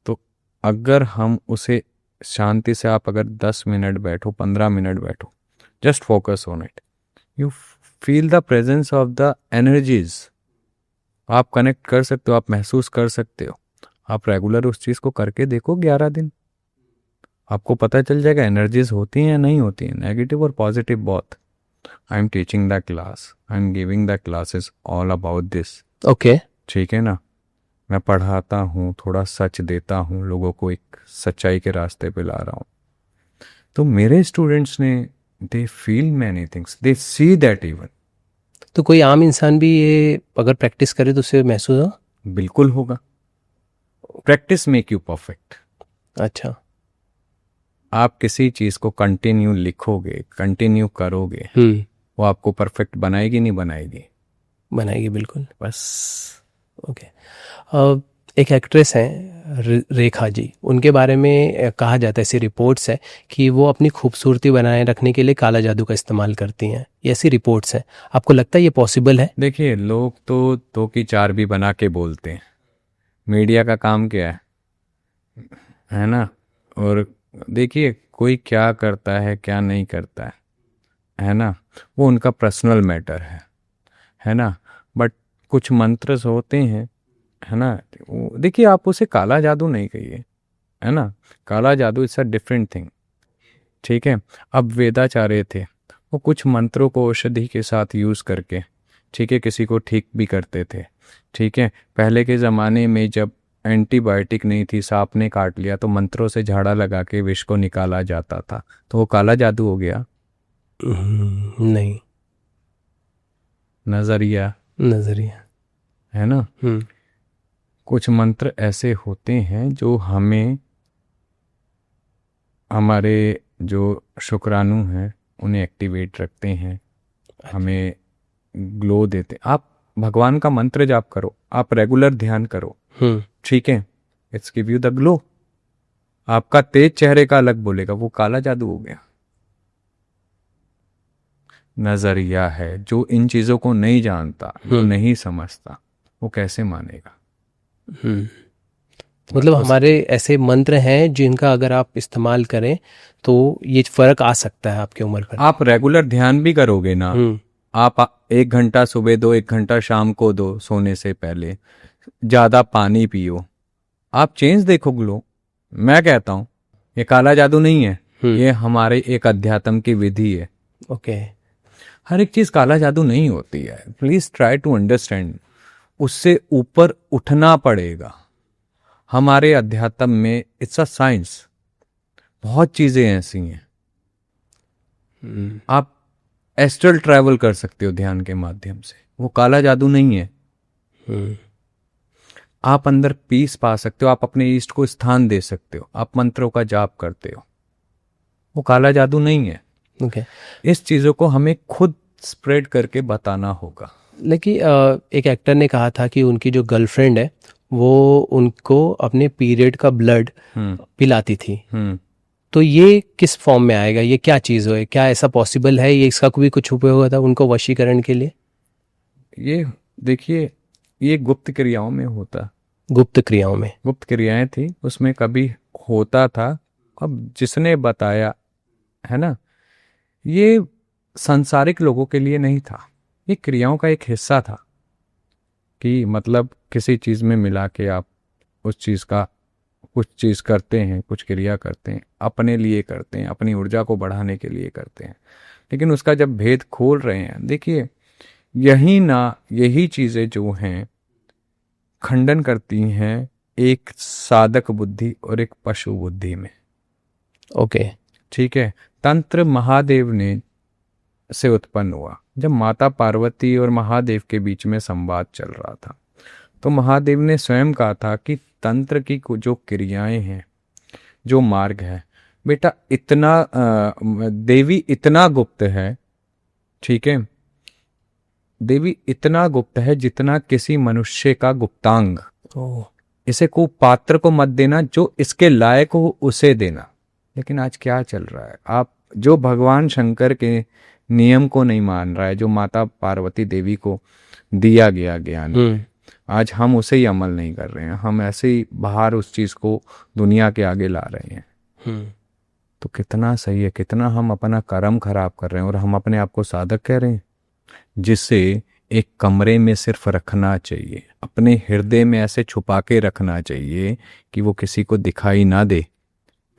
तो अगर हम उसे शांति से, आप अगर 10 मिनट बैठो, 15 मिनट बैठो, just focus on it, you feel the presence of the energies. आप कनेक्ट कर सकते हो, आप महसूस कर सकते हो। आप रेगुलर उस चीज को करके देखो 11 दिन, आपको पता चल जाएगा एनर्जीज होती हैं या नहीं होती हैं, नेगेटिव और positive both. I am teaching the class, I am giving the classes all about this. Okay. ठीक है ना? मैं पढ़ाता हूँ, थोड़ा सच देता हूँ, लोगों को एक सच्चाई के रास्ते पे ला रहा हूँ। तो मेरे स्टूडेंट्स ने, they feel many things, they see that even. तो कोई आम इंसान भी ये अगर प्रैक्टिस करे तो उसे महसूस हो? बिल्कुल होगा। Practice make you perfect. अच्छा। आप किसी चीज को कंटिन्यू लिखोगे, कंटिन्यू करोगे, वो आपको परफेक्ट बनाएगी नहीं बनाएगी? बनाएगी, बिल्कुल। बस। ओके। एक एक्ट्रेस हैं रेखा जी, उनके बारे में कहा जाता है, ऐसी रिपोर्ट्स है कि वो अपनी खूबसूरती बनाए रखने के लिए काला जादू का इस्तेमाल करती हैं। ये ऐसी रिपोर्ट्स हैं। आपको लगता है ये पॉसिबल है? देखिए, लोग तो 2 की 4 भी बना के बोलते हैं। मीडिया का काम क्या है ना? और देखिए, कोई क्या करता है क्या नहीं करता है ना, वो उनका पर्सनल मैटर है ना। बट कुछ मंत्र होते हैं, है ना। देखिए, आप उसे काला जादू नहीं कहिए, है ना। काला जादू इट्स अ डिफरेंट थिंग। ठीक है? अब वेदाचार्य थे, वो कुछ मंत्रों को औषधि के साथ यूज़ करके, ठीक है, किसी को ठीक भी करते थे। ठीक है? पहले के ज़माने में जब एंटीबायोटिक नहीं थी, सांप ने काट लिया, तो मंत्रों से झाड़ा लगा के विष को निकाला जाता था, तो वो काला जादू हो गया। नहीं, नजरिया, नजरिया। है ना। कुछ मंत्र ऐसे होते हैं जो हमें, हमारे जो शुक्राणु हैं उन्हें एक्टिवेट रखते हैं, हमें ग्लो देते। आप भगवान का मंत्र जाप करो, आप रेगुलर ध्यान करो, ठीक है, it's give you the glow. आपका तेज चेहरे का अलग बोलेगा, वो काला जादू हो गया। नजरिया है, जो इन चीजों को नहीं जानता, जो नहीं समझता, वो कैसे मानेगा। मतलब हमारे ऐसे मंत्र हैं जिनका अगर आप इस्तेमाल करें तो ये फर्क आ सकता है आपकी उम्र पर। आप रेगुलर ध्यान भी करोगे ना, आप 1 घंटा सुबह दो, 1 घंटा शाम को दो सोने से पहले, ज्यादा पानी पियो, आप चेंज देखो, ग्लो। मैं कहता हूं ये काला जादू नहीं है, ये हमारे एक अध्यात्म की विधि है। ओके। हर एक चीज काला जादू नहीं होती है, प्लीज ट्राई टू अंडरस्टैंड। उससे ऊपर उठना पड़ेगा। हमारे अध्यात्म में इट्स अ साइंस, बहुत चीजें ऐसी हैं। आप एस्ट्रल ट्रैवल कर सकते हो ध्यान के माध्यम से, वो काला जादू नहीं है। आप अंदर पीस पा सकते हो, आप अपने ईष्ट को स्थान दे सकते हो, आप मंत्रों का जाप करते हो, वो काला जादू नहीं है। ओके। इस चीजों को हमें खुद स्प्रेड करके बताना होगा। लेकिन एक एक्टर ने कहा था कि उनकी जो गर्लफ्रेंड है वो उनको अपने पीरियड का ब्लड पिलाती थी। तो ये किस फॉर्म में आएगा, ये क्या चीज़ है, क्या ऐसा पॉसिबल है, ये इसका भी कुछ उपयोग होता है उनको वशीकरण के लिए? ये देखिए, ये गुप्त क्रियाओं में होता, गुप्त क्रियाओं में, गुप्त क्रियाएं थी, उसमें कभी होता था। अब जिसने बताया है ना, ये सांसारिक लोगों के लिए नहीं था, ये क्रियाओं का एक हिस्सा था कि मतलब किसी चीज में मिला के आप उस चीज का कुछ चीज करते हैं, कुछ क्रिया करते हैं, अपने लिए करते हैं, अपनी ऊर्जा को बढ़ाने के लिए करते हैं। लेकिन उसका जब भेद खोल रहे हैं, देखिए यही चीजें जो हैं खंडन करती हैं एक साधक बुद्धि और एक पशु बुद्धि में। ओके, ठीक है। तंत्र महादेव ने से उत्पन्न हुआ जब माता पार्वती और महादेव के बीच में संवाद चल रहा था, तो महादेव ने स्वयं कहा था कि तंत्र की जो क्रियाएं हैं, जो मार्ग है बेटा, देवी इतना गुप्त है, ठीक है, देवी इतना गुप्त है जितना किसी मनुष्य का गुप्तांग। इसे को पात्र को मत देना, जो इसके लायक हो उसे देना। लेकिन आज क्या चल रहा है, आप जो भगवान शंकर के नियम को नहीं मान रहा है, जो माता पार्वती देवी को दिया गया ज्ञान, आज हम उसे ही अमल नहीं कर रहे हैं, हम ऐसे ही बाहर उस चीज को दुनिया के आगे ला रहे हैं। तो कितना सही है, कितना हम अपना कर्म खराब कर रहे हैं और हम अपने आप को साधक कह रहे हैं, जिसे एक कमरे में सिर्फ रखना चाहिए, अपने हृदय में ऐसे छुपा के रखना चाहिए कि वो किसी को दिखाई ना दे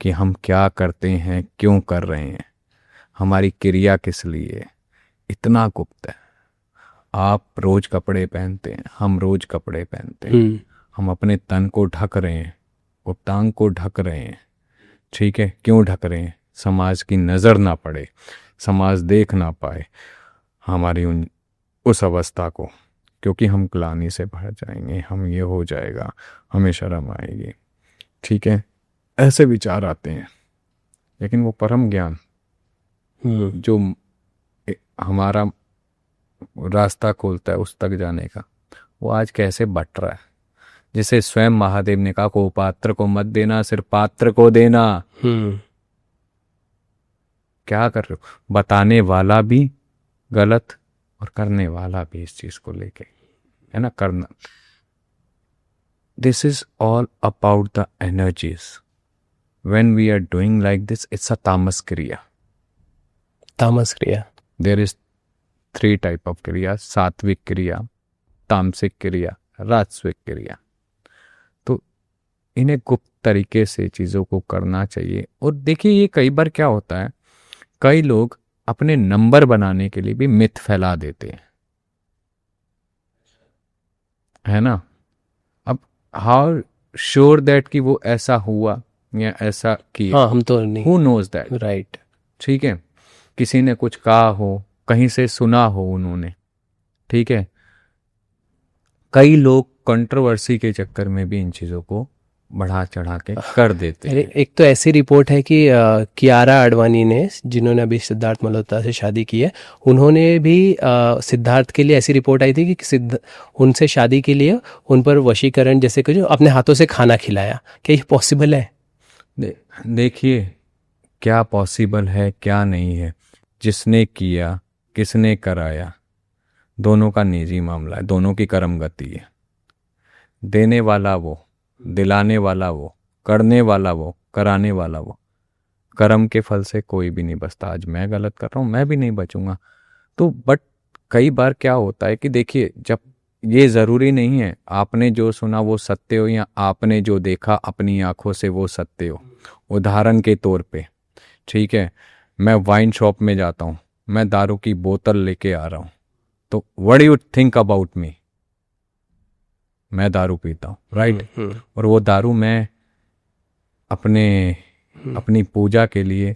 कि हम क्या करते हैं, क्यों कर रहे हैं, हमारी क्रिया किस लिए, इतना गुप्त है। आप रोज कपड़े पहनते हैं, हम रोज कपड़े पहनते हैं, हम अपने तन को ढक रहे हैं, गुप्तांग को ढक रहे हैं, ठीक है। क्यों ढक रहे हैं? समाज की नजर ना पड़े, समाज देख ना पाए हमारी उस अवस्था को, क्योंकि हम ग्लानि से भर जाएंगे, हम ये हो जाएगा, हमें शर्म आएगी, ठीक है, ऐसे विचार आते हैं। लेकिन वो परम ज्ञान जो हमारा रास्ता खोलता है उस तक जाने का, वो आज कैसे बट रहा है। जिसे स्वयं महादेव ने कहा, को पात्र को मत देना, सिर्फ पात्र को देना। क्या कर रहे हो? बताने वाला भी गलत और करने वाला भी इस चीज को लेके, है ना, करना। This is all about the energies. When we are doing like this, it's a tamas kriya. तामस क्रिया। देयर इज 3 टाइप ऑफ क्रिया, सात्विक क्रिया, तामसिक क्रिया, राजसिक क्रिया। तो इन्हें गुप्त तरीके से चीजों को करना चाहिए। और देखिए, ये कई बार क्या होता है, कई लोग अपने नंबर बनाने के लिए भी मिथ फैला देते हैं, है ना। अब हाउ श्योर दैट कि वो ऐसा हुआ या ऐसा किया, हाँ, हम तो नहीं, हु नोज दैट, राइट। ठीक है। किसी ने कुछ कहा हो, कहीं से सुना हो उन्होंने, ठीक है। कई लोग कंट्रोवर्सी के चक्कर में भी इन चीज़ों को बढ़ा चढ़ा के कर देते अरे हैं। एक तो ऐसी रिपोर्ट है कि कियारा आडवाणी ने, जिन्होंने अभी सिद्धार्थ मल्होत्रा से शादी की है, उन्होंने भी सिद्धार्थ के लिए, ऐसी रिपोर्ट आई थी कि उनसे शादी के लिए उन पर वशीकरण जैसे कुछ अपने हाथों से खाना खिलाया। क्या ये पॉसिबल है? देखिए, क्या पॉसिबल है क्या नहीं है, जिसने किया, किसने कराया, दोनों का निजी मामला है, दोनों की कर्म गति है। देने वाला वो, दिलाने वाला वो, करने वाला वो, कराने वाला वो। कर्म के फल से कोई भी नहीं बचता। आज मैं गलत कर रहा हूँ, मैं भी नहीं बचूंगा। तो बट कई बार क्या होता है कि देखिए, जब ये ज़रूरी नहीं है आपने जो सुना वो सत्य हो या आपने जो देखा अपनी आंखों से वो सत्य हो। उदाहरण के तौर पे, ठीक है, मैं वाइन शॉप में जाता हूँ, मैं दारू की बोतल लेके आ रहा हूँ, तो what do you think about me? मैं दारू पीता हूँ, राइट? और वो दारू मैं अपनी पूजा के लिए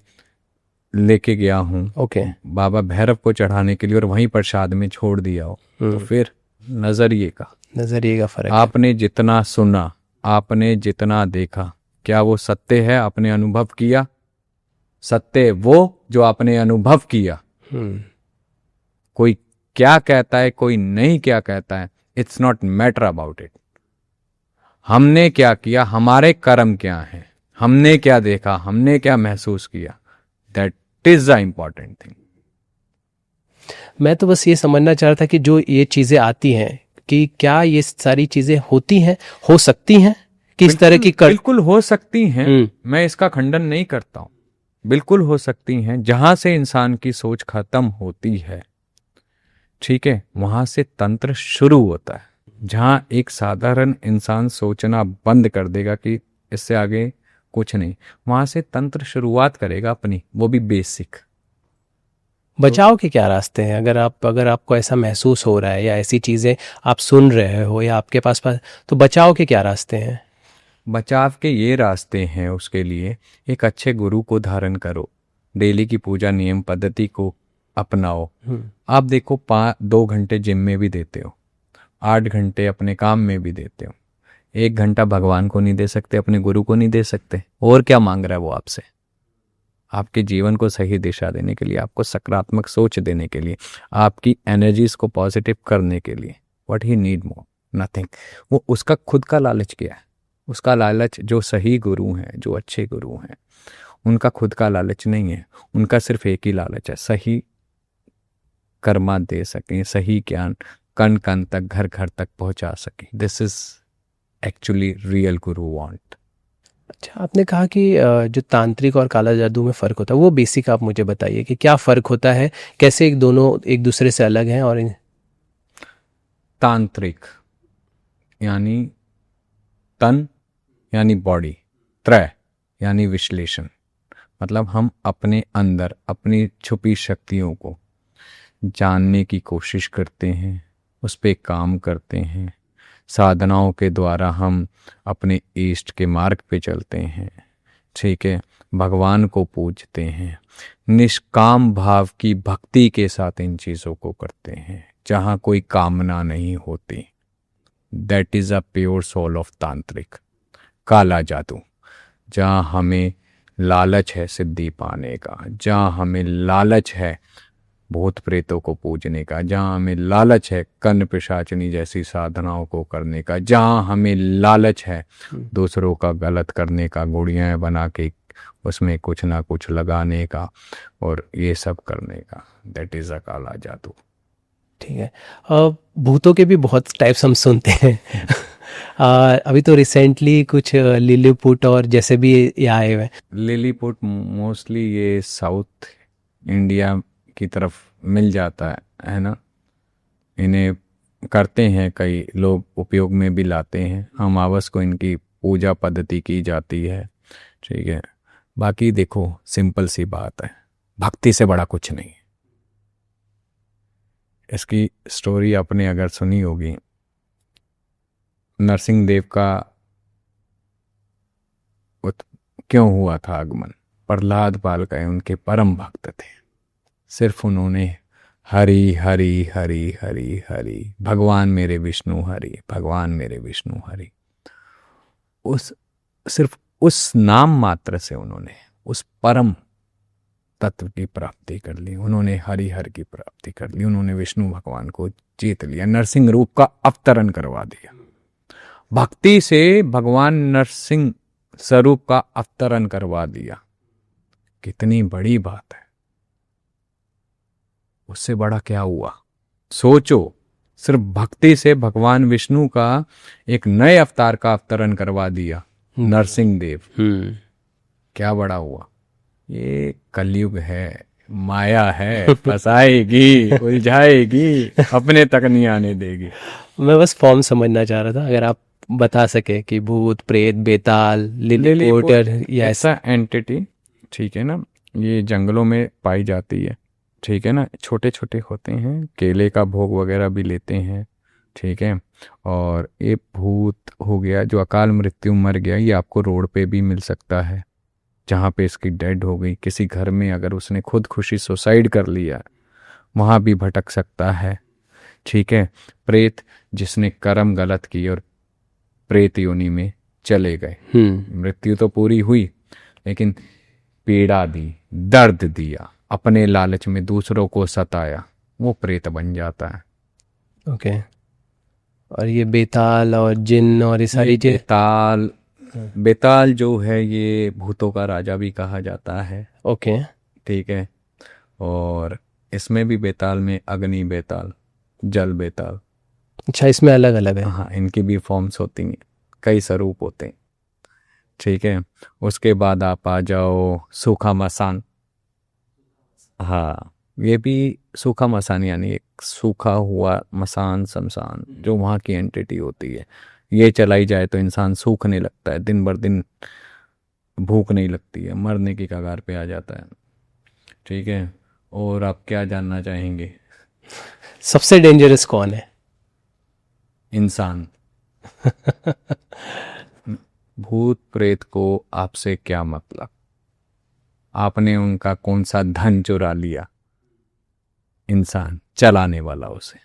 लेके गया हूँ, ओके। बाबा भैरव को चढ़ाने के लिए, और वहीं प्रसाद में छोड़ दिया हो। तो फिर नजरिए का फर्क आपने जितना सुना, आपने जितना देखा, क्या वो सत्य है? आपने अनुभव किया? सत्य वो जो आपने अनुभव किया। कोई क्या कहता है, कोई नहीं क्या कहता है, it's not matter about it. हमने क्या किया, हमारे कर्म क्या हैं, हमने क्या देखा, हमने क्या महसूस किया, that is the important thing. मैं तो बस ये समझना चाह रहा था कि जो ये चीज़ें आती हैं, कि क्या ये सारी चीज़ें होती हैं, हो सकती हैं, किस तरह की बिल्कुल हो सकती हैं। मैं इसका खंडन नहीं करता हूं, बिल्कुल हो सकती हैं। जहां से इंसान की सोच खत्म होती है, ठीक है, वहां से तंत्र शुरू होता है। जहां एक साधारण इंसान सोचना बंद कर देगा कि इससे आगे कुछ नहीं, वहां से तंत्र शुरुआत करेगा अपनी, वो भी बेसिक। बचाव के क्या रास्ते हैं? अगर आपको ऐसा महसूस हो रहा है या ऐसी चीज़ें आप सुन रहे हो या आपके पास तो बचाव के क्या रास्ते हैं? बचाव के ये रास्ते हैं, उसके लिए एक अच्छे गुरु को धारण करो, डेली की पूजा नियम पद्धति को अपनाओ। आप देखो, 2 घंटे जिम में भी देते हो, 8 घंटे अपने काम में भी देते हो, 1 घंटा भगवान को नहीं दे सकते, अपने गुरु को नहीं दे सकते, और क्या मांग रहा है वो आपसे? आपके जीवन को सही दिशा देने के लिए, आपको सकारात्मक सोच देने के लिए, आपकी एनर्जीज को पॉजिटिव करने के लिए। What he need more? Nothing. वो उसका खुद का लालच क्या है? उसका लालच, जो सही गुरु हैं, जो अच्छे गुरु हैं, उनका खुद का लालच नहीं है। उनका सिर्फ एक ही लालच है, सही कर्मा दे सकें, सही ज्ञान कण कण तक, घर घर तक पहुंचा सकें। This is actually real Guru want. अच्छा, आपने कहा कि जो तांत्रिक और काला जादू में फ़र्क होता है, वो बेसिक आप मुझे बताइए कि क्या फ़र्क होता है, कैसे एक दोनों एक दूसरे से अलग हैं? और तांत्रिक यानी तन यानी बॉडी, त्रय यानी विश्लेषण। मतलब हम अपने अंदर अपनी छुपी शक्तियों को जानने की कोशिश करते हैं, उस पर काम करते हैं। साधनाओं के द्वारा हम अपने इष्ट के मार्ग पे चलते हैं, ठीक है, भगवान को पूजते हैं, निष्काम भाव की भक्ति के साथ इन चीज़ों को करते हैं, जहाँ कोई कामना नहीं होती। That is a pure soul of tantrik. काला जादू, जहाँ हमें लालच है सिद्धि पाने का, जहाँ हमें लालच है भूत प्रेतों को पूजने का, जहाँ हमें लालच है कर्ण पिशाचनी जैसी साधनाओं को करने का, जहाँ हमें लालच है दूसरों का गलत करने का, गुड़ियाँ बना के उसमें कुछ ना कुछ लगाने का और ये सब करने का, दैट इज़ अ काला जादू। ठीक है। भूतों के भी बहुत टाइप्स हम सुनते हैं। अभी तो रिसेंटली कुछ लिलीपुट और जैसे भी ये आए हुए हैं। लिलीपुट मोस्टली ये साउथ इंडिया की तरफ मिल जाता है ना। इन्हें करते हैं कई लोग, उपयोग में भी लाते हैं। अमावस को इनकी पूजा पद्धति की जाती है, ठीक है। बाकी देखो, सिंपल सी बात है, भक्ति से बड़ा कुछ नहीं। इसकी स्टोरी आपने अगर सुनी होगी, नरसिंह देव का क्यों हुआ था आगमन? प्रहलाद पाल का उनके परम भक्त थे, सिर्फ उन्होंने हरि हरि हरि हरि हरि, भगवान मेरे विष्णु हरि, भगवान मेरे विष्णु हरि, उस सिर्फ उस नाम मात्र से उन्होंने उस परम तत्व की प्राप्ति कर ली, उन्होंने हरिहर की प्राप्ति कर ली, उन्होंने विष्णु भगवान को जीत लिया, नरसिंह रूप का अवतरण करवा दिया। भक्ति से भगवान नरसिंह स्वरूप का अवतरण करवा दिया। कितनी बड़ी बात है, उससे बड़ा क्या हुआ? सोचो, सिर्फ भक्ति से भगवान विष्णु का एक नए अवतार का अवतरण करवा दिया, नरसिंह देव। क्या बड़ा हुआ? ये कलयुग है, माया है, फंसाएगी, उलझाएगी, अपने तक नहीं आने देगी। मैं बस फॉर्म समझना चाह रहा था, अगर आप बता सके कि भूत प्रेत बेताल लिलीपुट या ऐसा एंटिटी, ठीक है ना, ये जंगलों में पाई जाती है, ठीक है ना, छोटे छोटे होते हैं, केले का भोग वगैरह भी लेते हैं, ठीक है। और ये भूत हो गया जो अकाल मृत्यु मर गया, ये आपको रोड पे भी मिल सकता है, जहाँ पे इसकी डेड हो गई। किसी घर में अगर उसने खुदकुशी सुसाइड कर लिया, वहाँ भी भटक सकता है, ठीक है। प्रेत जिसने कर्म गलत किए और प्रेत योनि में चले गए, मृत्यु तो पूरी हुई, लेकिन पीड़ा दी, दर्द दिया, अपने लालच में दूसरों को सताया, वो प्रेत बन जाता है। ओके। और ये बेताल और जिन और ये सारी चीजें, बेताल जो है ये भूतों का राजा भी कहा जाता है। ओके, ठीक है। और इसमें भी बेताल में अग्नि बेताल, जल बेताल। अच्छा, इसमें अलग अलग है? हाँ, इनकी भी फॉर्म्स होती हैं, कई स्वरूप होते हैं, ठीक है। उसके बाद आप आ जाओ सूखा मसान। हाँ, ये भी सूखा मसान यानी एक सूखा हुआ मसान, शमशान, जो वहाँ की एंटिटी होती है। ये चलाई जाए तो इंसान सूखने लगता है, दिन भर दिन भूख नहीं लगती है, मरने की कगार पे आ जाता है, ठीक है। और आप क्या जानना चाहेंगे? सबसे डेंजरस कौन है? इंसान। भूत प्रेत को आपसे क्या मतलब? आपने उनका कौन सा धन चुरा लिया? इंसान चलाने वाला, उसे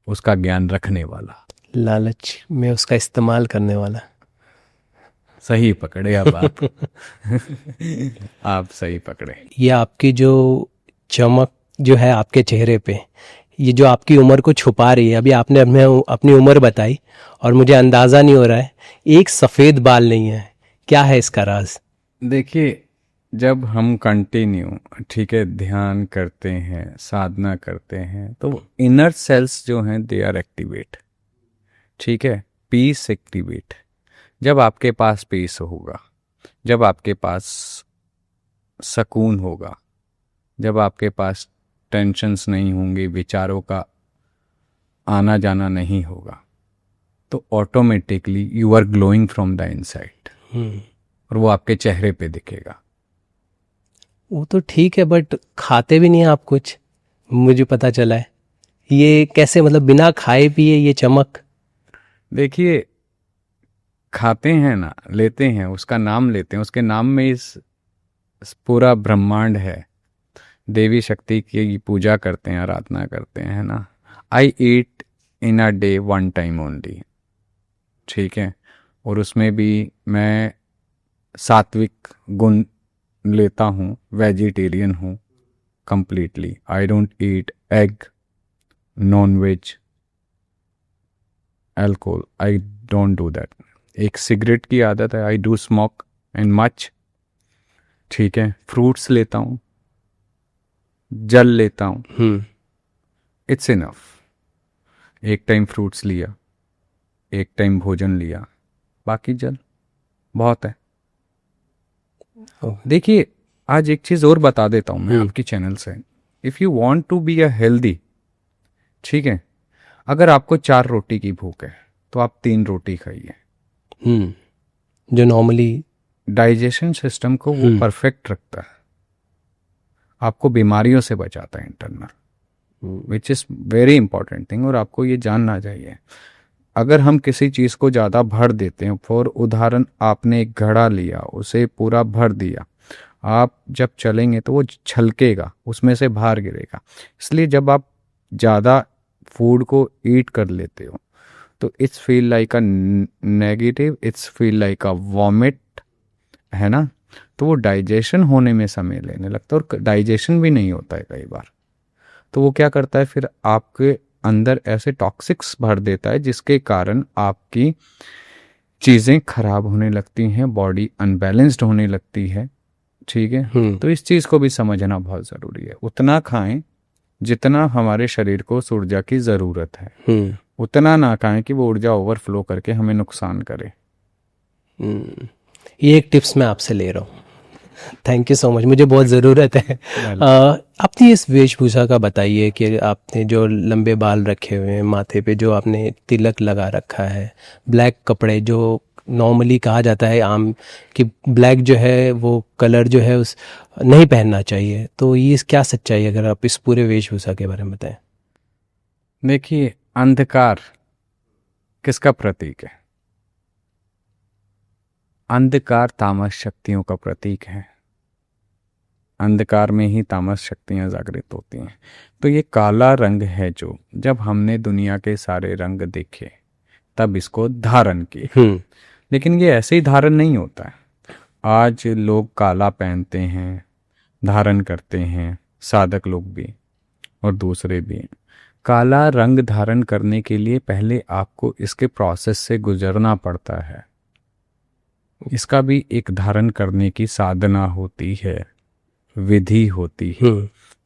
उसका ज्ञान रखने वाला, लालच में उसका इस्तेमाल करने वाला। सही पकड़े अब आप। आप सही पकड़े। ये आपकी जो चमक जो है आपके चेहरे पे, ये जो आपकी उम्र को छुपा रही है, अभी आपने अपनी उम्र बताई और मुझे अंदाज़ा नहीं हो रहा है, एक सफ़ेद बाल नहीं है, क्या है इसका राज? देखिए, जब हम कंटिन्यू, ठीक है, ध्यान करते हैं, साधना करते हैं, तो इनर सेल्स जो हैं दे आर एक्टिवेट, ठीक है, पीस एक्टिवेट। जब आपके पास पीस होगा, जब आपके पास सुकून होगा, जब आपके पास टेंशन्स नहीं होंगे, विचारों का आना जाना नहीं होगा, तो automatically you are glowing from the inside, और वो आपके चेहरे पे दिखेगा। वो तो ठीक है, बट खाते भी नहीं आप कुछ, मुझे पता चला है। ये कैसे, मतलब बिना खाए पिए ये चमक? देखिए, खाते हैं ना, लेते हैं, उसका नाम लेते हैं, उसके नाम में इस पूरा ब्रह्मांड है, देवी शक्ति की पूजा करते हैं, आराधना करते हैं ना। आई ईट इन अ डे 1 टाइम ओनली, ठीक है, और उसमें भी मैं सात्विक गुण लेता हूँ, वेजिटेरियन हूँ completely. I don't eat egg, non veg, alcohol, I don't do that. एक सिगरेट की आदत है, I do smoke and much, ठीक है। फ्रूट्स लेता हूँ, जल लेता हूँ, इट्स इनफ। एक टाइम फ्रूट्स लिया, एक टाइम भोजन लिया, बाकी जल बहुत है। देखिए, आज एक चीज़ और बता देता हूँ मैं आपकी चैनल से। If you want to be a healthy, ठीक है, अगर आपको 4 रोटी की भूख है तो आप 3 रोटी खाइए। जो नॉर्मली डाइजेशन सिस्टम को वो परफेक्ट रखता है, आपको बीमारियों से बचाता है internal, which is very important thing, और आपको ये जानना चाहिए। अगर हम किसी चीज़ को ज़्यादा भर देते हैं, फॉर उदाहरण आपने एक घड़ा लिया, उसे पूरा भर दिया, आप जब चलेंगे तो वो छलकेगा, उसमें से बाहर गिरेगा। इसलिए जब आप ज़्यादा फूड को ईट कर लेते हो तो it's feel like a negative, it's feel like a vomit, है ना। तो वो डाइजेशन होने में समय लेने लगता है और डाइजेशन भी नहीं होता है कई बार। तो वो क्या करता है, फिर आपके अंदर ऐसे टॉक्सिक्स भर देता है जिसके कारण आपकी चीज़ें खराब होने लगती हैं, बॉडी अनबैलेंस्ड होने लगती है। ठीक है, तो इस चीज़ को भी समझना बहुत ज़रूरी है। उतना खाएं जितना हमारे शरीर को उस ऊर्जा की ज़रूरत है, उतना ना खाएं कि वो ऊर्जा ओवरफ्लो करके हमें नुकसान करे। ये एक टिप्स मैं आपसे ले रहा हूँ, थैंक यू सो मच, मुझे बहुत ज़रूरत है। अपनी इस वेशभूषा का बताइए कि आपने जो लंबे बाल रखे हुए हैं, माथे पे जो आपने तिलक लगा रखा है, ब्लैक कपड़े जो नॉर्मली कहा जाता है आम कि ब्लैक जो है वो कलर जो है उस नहीं पहनना चाहिए, तो ये क्या सच्चाई है, अगर आप इस पूरे वेशभूषा के बारे में बताएं। देखिए, अंधकार किसका प्रतीक है? अंधकार तामस शक्तियों का प्रतीक है। अंधकार में ही तामस शक्तियां जागृत होती हैं। तो ये काला रंग है जो, जब हमने दुनिया के सारे रंग देखे तब इसको धारण किए। लेकिन ये ऐसे ही धारण नहीं होता है। आज लोग काला पहनते हैं, धारण करते हैं, साधक लोग भी और दूसरे भी। काला रंग धारण करने के लिए पहले आपको इसके प्रोसेस से गुजरना पड़ता है। इसका भी एक धारण करने की साधना होती है, विधि होती है,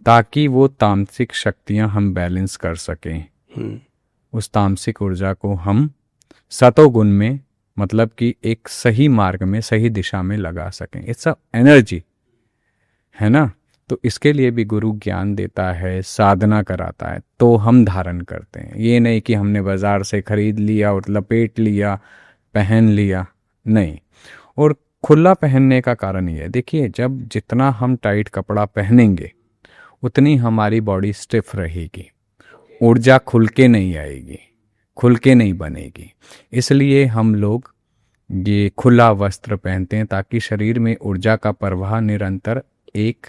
ताकि वो तामसिक शक्तियां हम बैलेंस कर सकें। उस तामसिक ऊर्जा को हम सतोगुण में, मतलब कि एक सही मार्ग में, सही दिशा में लगा सकें। इट्स अ एनर्जी, है ना। तो इसके लिए भी गुरु ज्ञान देता है, साधना कराता है, तो हम धारण करते हैं। ये नहीं कि हमने बाजार से खरीद लिया और लपेट लिया, पहन लिया, नहीं। और खुला पहनने का कारण ये है, देखिए, जब जितना हम टाइट कपड़ा पहनेंगे उतनी हमारी बॉडी स्टिफ रहेगी, ऊर्जा खुल के नहीं आएगी, खुल के नहीं बनेगी। इसलिए हम लोग ये खुला वस्त्र पहनते हैं ताकि शरीर में ऊर्जा का प्रवाह निरंतर एक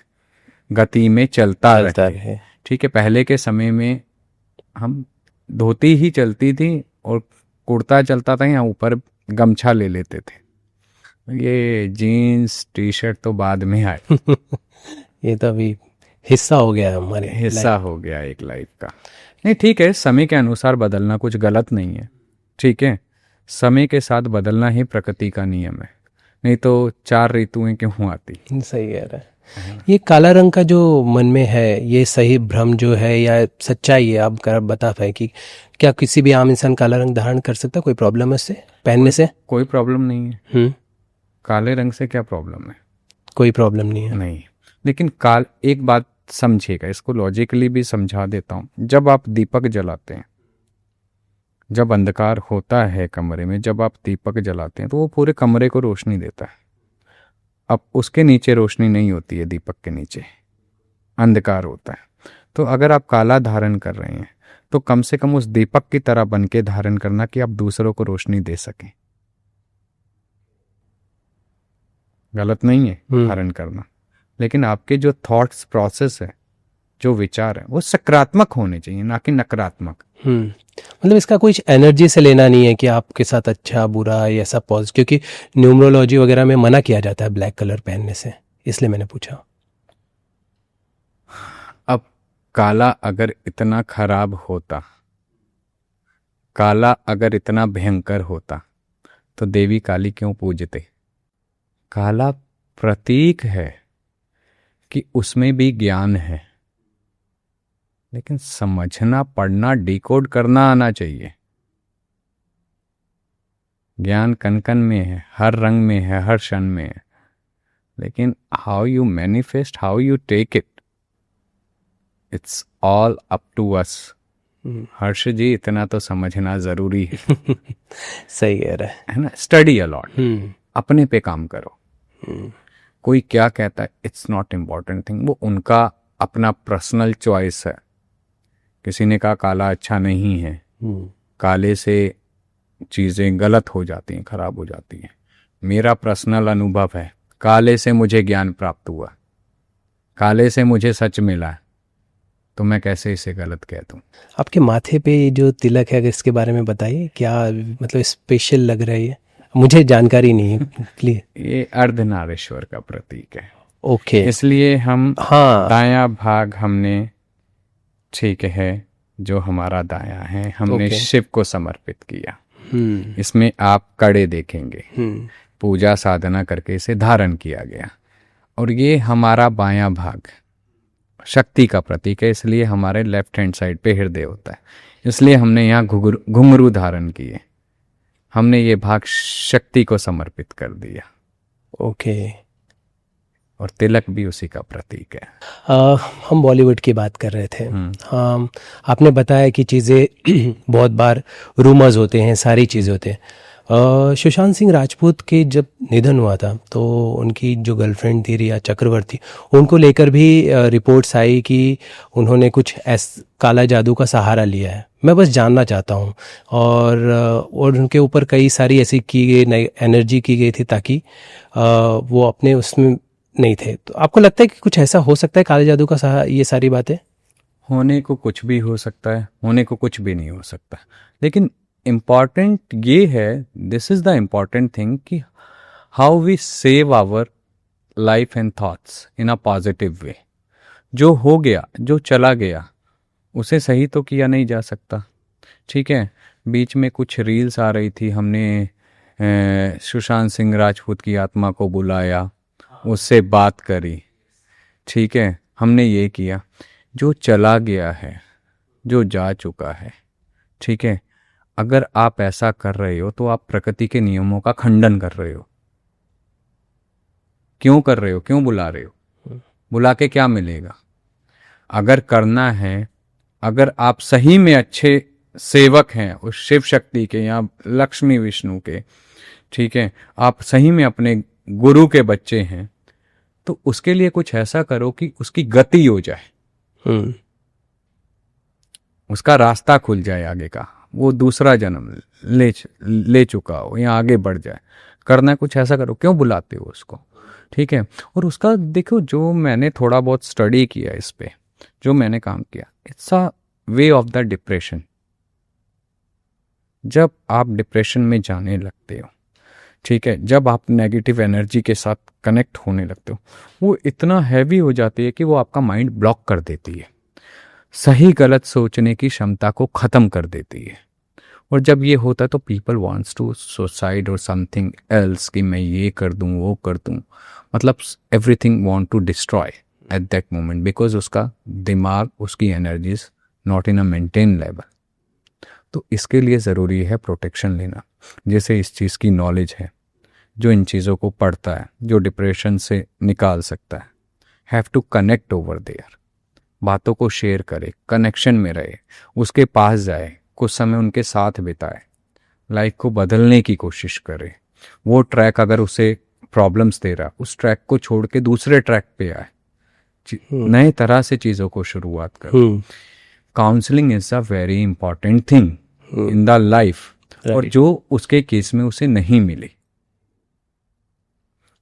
गति में चलता रहे। ठीक है, पहले के समय में हम धोती ही चलती थी और कुर्ता चलता था, या ऊपर गमछा ले लेते थे। ये जीन्स टी शर्ट तो बाद में आए। ये तो अभी हिस्सा हो गया, हमारे हिस्सा हो गया एक लाइफ का। नहीं, ठीक है, समय के अनुसार बदलना कुछ गलत नहीं है। ठीक है, समय के साथ बदलना ही प्रकृति का नियम है, नहीं तो 4 ऋतुएं क्यों आती। सही कह रहा है। ये काला रंग का जो मन में है, ये सही भ्रम जो है या सच्चाई है, आप कर बता पाए कि क्या किसी भी आम इंसान काला रंग धारण कर सकता है? कोई प्रॉब्लम है इससे पहनने से? कोई प्रॉब्लम नहीं है। काले रंग से क्या प्रॉब्लम है? कोई प्रॉब्लम नहीं है। नहीं, लेकिन एक बात समझिएगा, इसको लॉजिकली भी समझा देता हूँ। जब आप दीपक जलाते हैं, जब अंधकार होता है कमरे में, जब आप दीपक जलाते हैं तो वो पूरे कमरे को रोशनी देता है। अब उसके नीचे रोशनी नहीं होती है, दीपक के नीचे अंधकार होता है। तो अगर आप काला धारण कर रहे हैं तो कम से कम उस दीपक की तरह बन के धारण करना कि आप दूसरों को रोशनी दे सकें। गलत नहीं है धारण करना, लेकिन आपके जो थॉट्स प्रोसेस है, जो विचार है, वो सकारात्मक होने चाहिए, ना कि नकारात्मक। मतलब इसका कुछ एनर्जी से लेना नहीं है कि आपके साथ अच्छा बुरा या ऐसा पॉजिटिव, क्योंकि न्यूमरोलॉजी वगैरह में मना किया जाता है ब्लैक कलर पहनने से, इसलिए मैंने पूछा। अब काला अगर इतना खराब होता, काला अगर इतना भयंकर होता तो देवी काली क्यों पूजते? काला प्रतीक है कि उसमें भी ज्ञान है, लेकिन समझना, पढ़ना, डिकोड करना आना चाहिए। ज्ञान कण कण में है, हर रंग में है, हर क्षण में है, लेकिन how you manifest, how you take it, it's all up to us. Harsh ji, इतना तो समझना जरूरी है। सही कह रहा है ना। स्टडी अलॉट, अपने पे काम करो। कोई क्या कहता है, इट्स नॉट इम्पॉर्टेंट थिंग, वो उनका अपना पर्सनल चॉइस है। किसी ने कहा काला अच्छा नहीं है, काले से चीज़ें गलत हो जाती हैं, खराब हो जाती हैं। मेरा पर्सनल अनुभव है, काले से मुझे ज्ञान प्राप्त हुआ, काले से मुझे सच मिला, तो मैं कैसे इसे गलत कह दूं? आपके माथे पे ये जो तिलक है, अगर इसके बारे में बताइए, क्या मतलब स्पेशल लग रहा है ये? मुझे जानकारी नहीं है प्लीज। ये अर्धनारीश्वर का प्रतीक है, ओके। इसलिए हम हाँ। दायां भाग हमने, ठीक है, जो हमारा दायां है हमने ओके। शिव को समर्पित किया। हम्म। इसमें आप कड़े देखेंगे, हम्म। पूजा साधना करके इसे धारण किया गया। और ये हमारा बायां भाग शक्ति का प्रतीक है, इसलिए हमारे लेफ्ट हैंड साइड पे हृदय होता है, इसलिए हमने यहाँ घुंघरू धारण किए, हमने ये भाग शक्ति को समर्पित कर दिया। ओके। और तिलक भी उसी का प्रतीक है। हम बॉलीवुड की बात कर रहे थे। हाँ, आपने बताया कि चीज़ें बहुत बार रूमर्स होते हैं, सारी चीज़ें होते हैं। सुशांत सिंह राजपूत के जब निधन हुआ था तो उनकी जो गर्लफ्रेंड थी रिया चक्रवर्ती, उनको लेकर भी रिपोर्ट्स आई कि उन्होंने कुछ काला जादू का सहारा लिया है। मैं बस जानना चाहता हूँ। और उनके ऊपर कई सारी ऐसी की गई नई एनर्जी की गई थी ताकि वो अपने उसमें नहीं थे। तो आपको लगता है कि कुछ ऐसा हो सकता है काले जादू का सहारा? ये सारी बातें होने को कुछ भी हो सकता है, होने को कुछ भी नहीं हो सकता, लेकिन इम्पॉर्टेंट ये है, this is the important thing कि how we save our life and thoughts in a positive way. जो हो गया, जो चला गया, उसे सही तो किया नहीं जा सकता। ठीक है, बीच में कुछ रील्स आ रही थी, हमने सुशांत सिंह राजपूत की आत्मा को बुलाया, उससे बात करी, ठीक है, हमने ये किया। जो चला गया है, जो जा चुका है, ठीक है, अगर आप ऐसा कर रहे हो तो आप प्रकृति के नियमों का खंडन कर रहे हो। क्यों कर रहे हो? क्यों बुला रहे हो? बुला के क्या मिलेगा? अगर करना है, अगर आप सही में अच्छे सेवक हैं उस शिव शक्ति के या लक्ष्मी विष्णु के, ठीक है, आप सही में अपने गुरु के बच्चे हैं, तो उसके लिए कुछ ऐसा करो कि उसकी गति हो जाए, उसका रास्ता खुल जाए आगे का, वो दूसरा जन्म ले चुका हो या आगे बढ़ जाए। करना कुछ ऐसा करो, क्यों बुलाते हो उसको? ठीक है। और उसका देखो, जो मैंने थोड़ा बहुत स्टडी किया इस पे, जो मैंने काम किया, it's a way of the depression. जब आप डिप्रेशन में जाने लगते हो, ठीक है, जब आप नेगेटिव एनर्जी के साथ कनेक्ट होने लगते हो, वो इतना हैवी हो जाती है कि वो आपका माइंड ब्लॉक कर देती है, सही गलत सोचने की क्षमता को ख़त्म कर देती है। और जब ये होता है तो पीपल वांट्स टू सुसाइड और समथिंग एल्स, कि मैं ये कर दूं, वो कर दूं, मतलब everything want to destroy at that moment, because उसका दिमाग, उसकी energies not in a maintain level. तो इसके लिए ज़रूरी है प्रोटेक्शन लेना। जैसे इस चीज़ की नॉलेज है, जो इन चीज़ों को पढ़ता है, जो डिप्रेशन से निकाल सकता है, have to connect over there, बातों को शेयर करे, कनेक्शन में रहे, उसके पास जाए, कुछ समय उनके साथ बिताए, लाइफ को बदलने की कोशिश करे। वो ट्रैक अगर उसे प्रॉब्लम्स दे रहा, उस ट्रैक को छोड़ के दूसरे ट्रैक पे आए, नए तरह से चीज़ों को शुरुआत करे। Counselling is a very important thing in the life, और जो उसके केस में उसे नहीं मिली,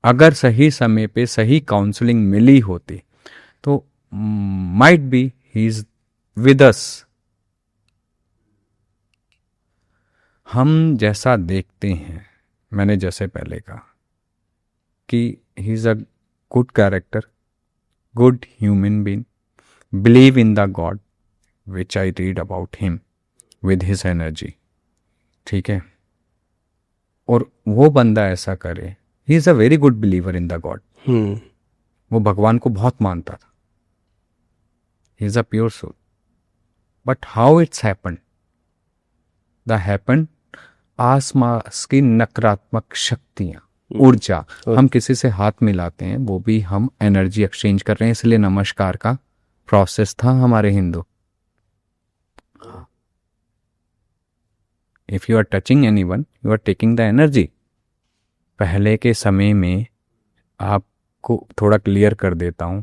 अगर सही समय पे सही काउंसलिंग मिली होती तो might be he is with us. हम जैसा देखते हैं, मैंने जैसे पहले कहा कि he is a good character, good human being, believe in the god which I read about him with his energy, ठीक है। और वो बंदा ऐसा करे, he is a very good believer in the god, वो भगवान को बहुत मानता था, he is a pure soul. But how it's happen, the happen आसमास की नकारात्मक शक्तियां, ऊर्जा, हम किसी से हाथ मिलाते हैं, वो भी हम एनर्जी एक्सचेंज कर रहे हैं, इसलिए नमस्कार का प्रोसेस था हमारे Hindu. If you are touching anyone, you are taking the energy. पहले के समय में, आपको थोड़ा क्लियर कर देता हूं,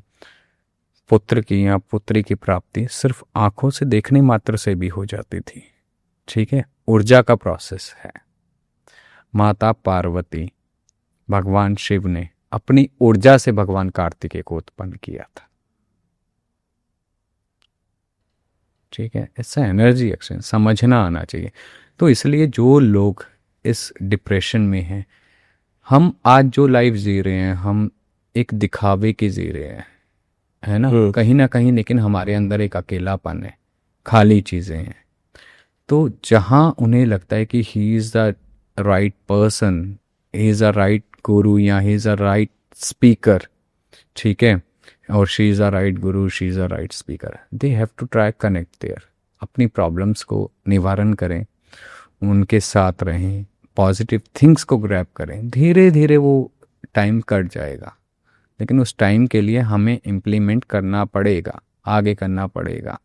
पुत्र की या पुत्री की प्राप्ति सिर्फ आंखों से देखने मात्र से भी हो जाती थी, ठीक है, ऊर्जा का प्रोसेस है। माता पार्वती, भगवान शिव ने अपनी ऊर्जा से भगवान कार्तिकेय को उत्पन्न किया था। ठीक है, ऐसा एनर्जी एक्सचेंज समझना आना चाहिए। तो इसलिए जो लोग इस डिप्रेशन में हैं, हम आज जो लाइफ जी रहे हैं हम एक दिखावे की जी रहे हैं, है ना, कहीं ना कहीं, लेकिन हमारे अंदर एक अकेलापन है, खाली चीज़ें हैं। तो जहाँ उन्हें लगता है कि he is the right person, he is a right guru या he is a right speaker, ठीक है, और she is a right guru, she is a right speaker, they have to try connect there. अपनी प्रॉब्लम्स को निवारण करें, उनके साथ रहें, पॉजिटिव थिंग्स को ग्रैब करें, धीरे धीरे वो टाइम कट जाएगा। लेकिन उस टाइम के लिए हमें इम्प्लीमेंट करना पड़ेगा, आगे करना पड़ेगा।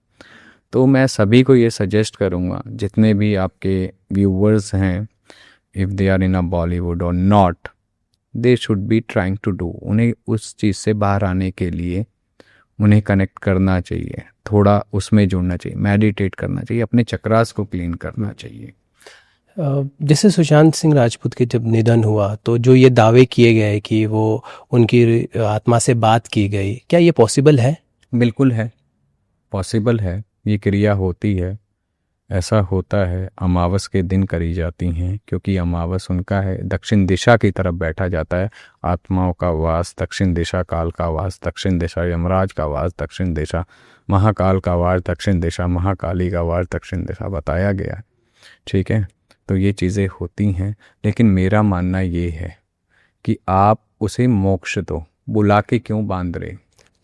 तो मैं सभी को ये सजेस्ट करूँगा, जितने भी आपके व्यूवर्स हैं, if they are in a Bollywood और not, they should be trying to do, उन्हें उस चीज़ से बाहर आने के लिए उन्हें कनेक्ट करना चाहिए, थोड़ा उसमें जुड़ना चाहिए, मेडिटेट करना चाहिए, अपने चक्रास को क्लीन करना चाहिए। जैसे सुशांत सिंह राजपूत के जब निधन हुआ तो जो ये दावे किए गए कि वो उनकी आत्मा से बात की गई, क्या ये पॉसिबल है? बिल्कुल है, पॉसिबल है, ये क्रिया होती है, ऐसा होता है। अमावस के दिन करी जाती हैं, क्योंकि अमावस उनका है, दक्षिण दिशा की तरफ बैठा जाता है। आत्माओं का वास दक्षिण दिशा, काल का वास दक्षिण दिशा, यमराज का वास दक्षिण दिशा, महाकाल का वास दक्षिण दिशा, महाकाली का वास दक्षिण दिशा बताया गया है। ठीक है, तो ये चीज़ें होती हैं, लेकिन मेरा मानना ये है कि आप उसे मोक्ष दो, बुला के क्यों बांध रहे।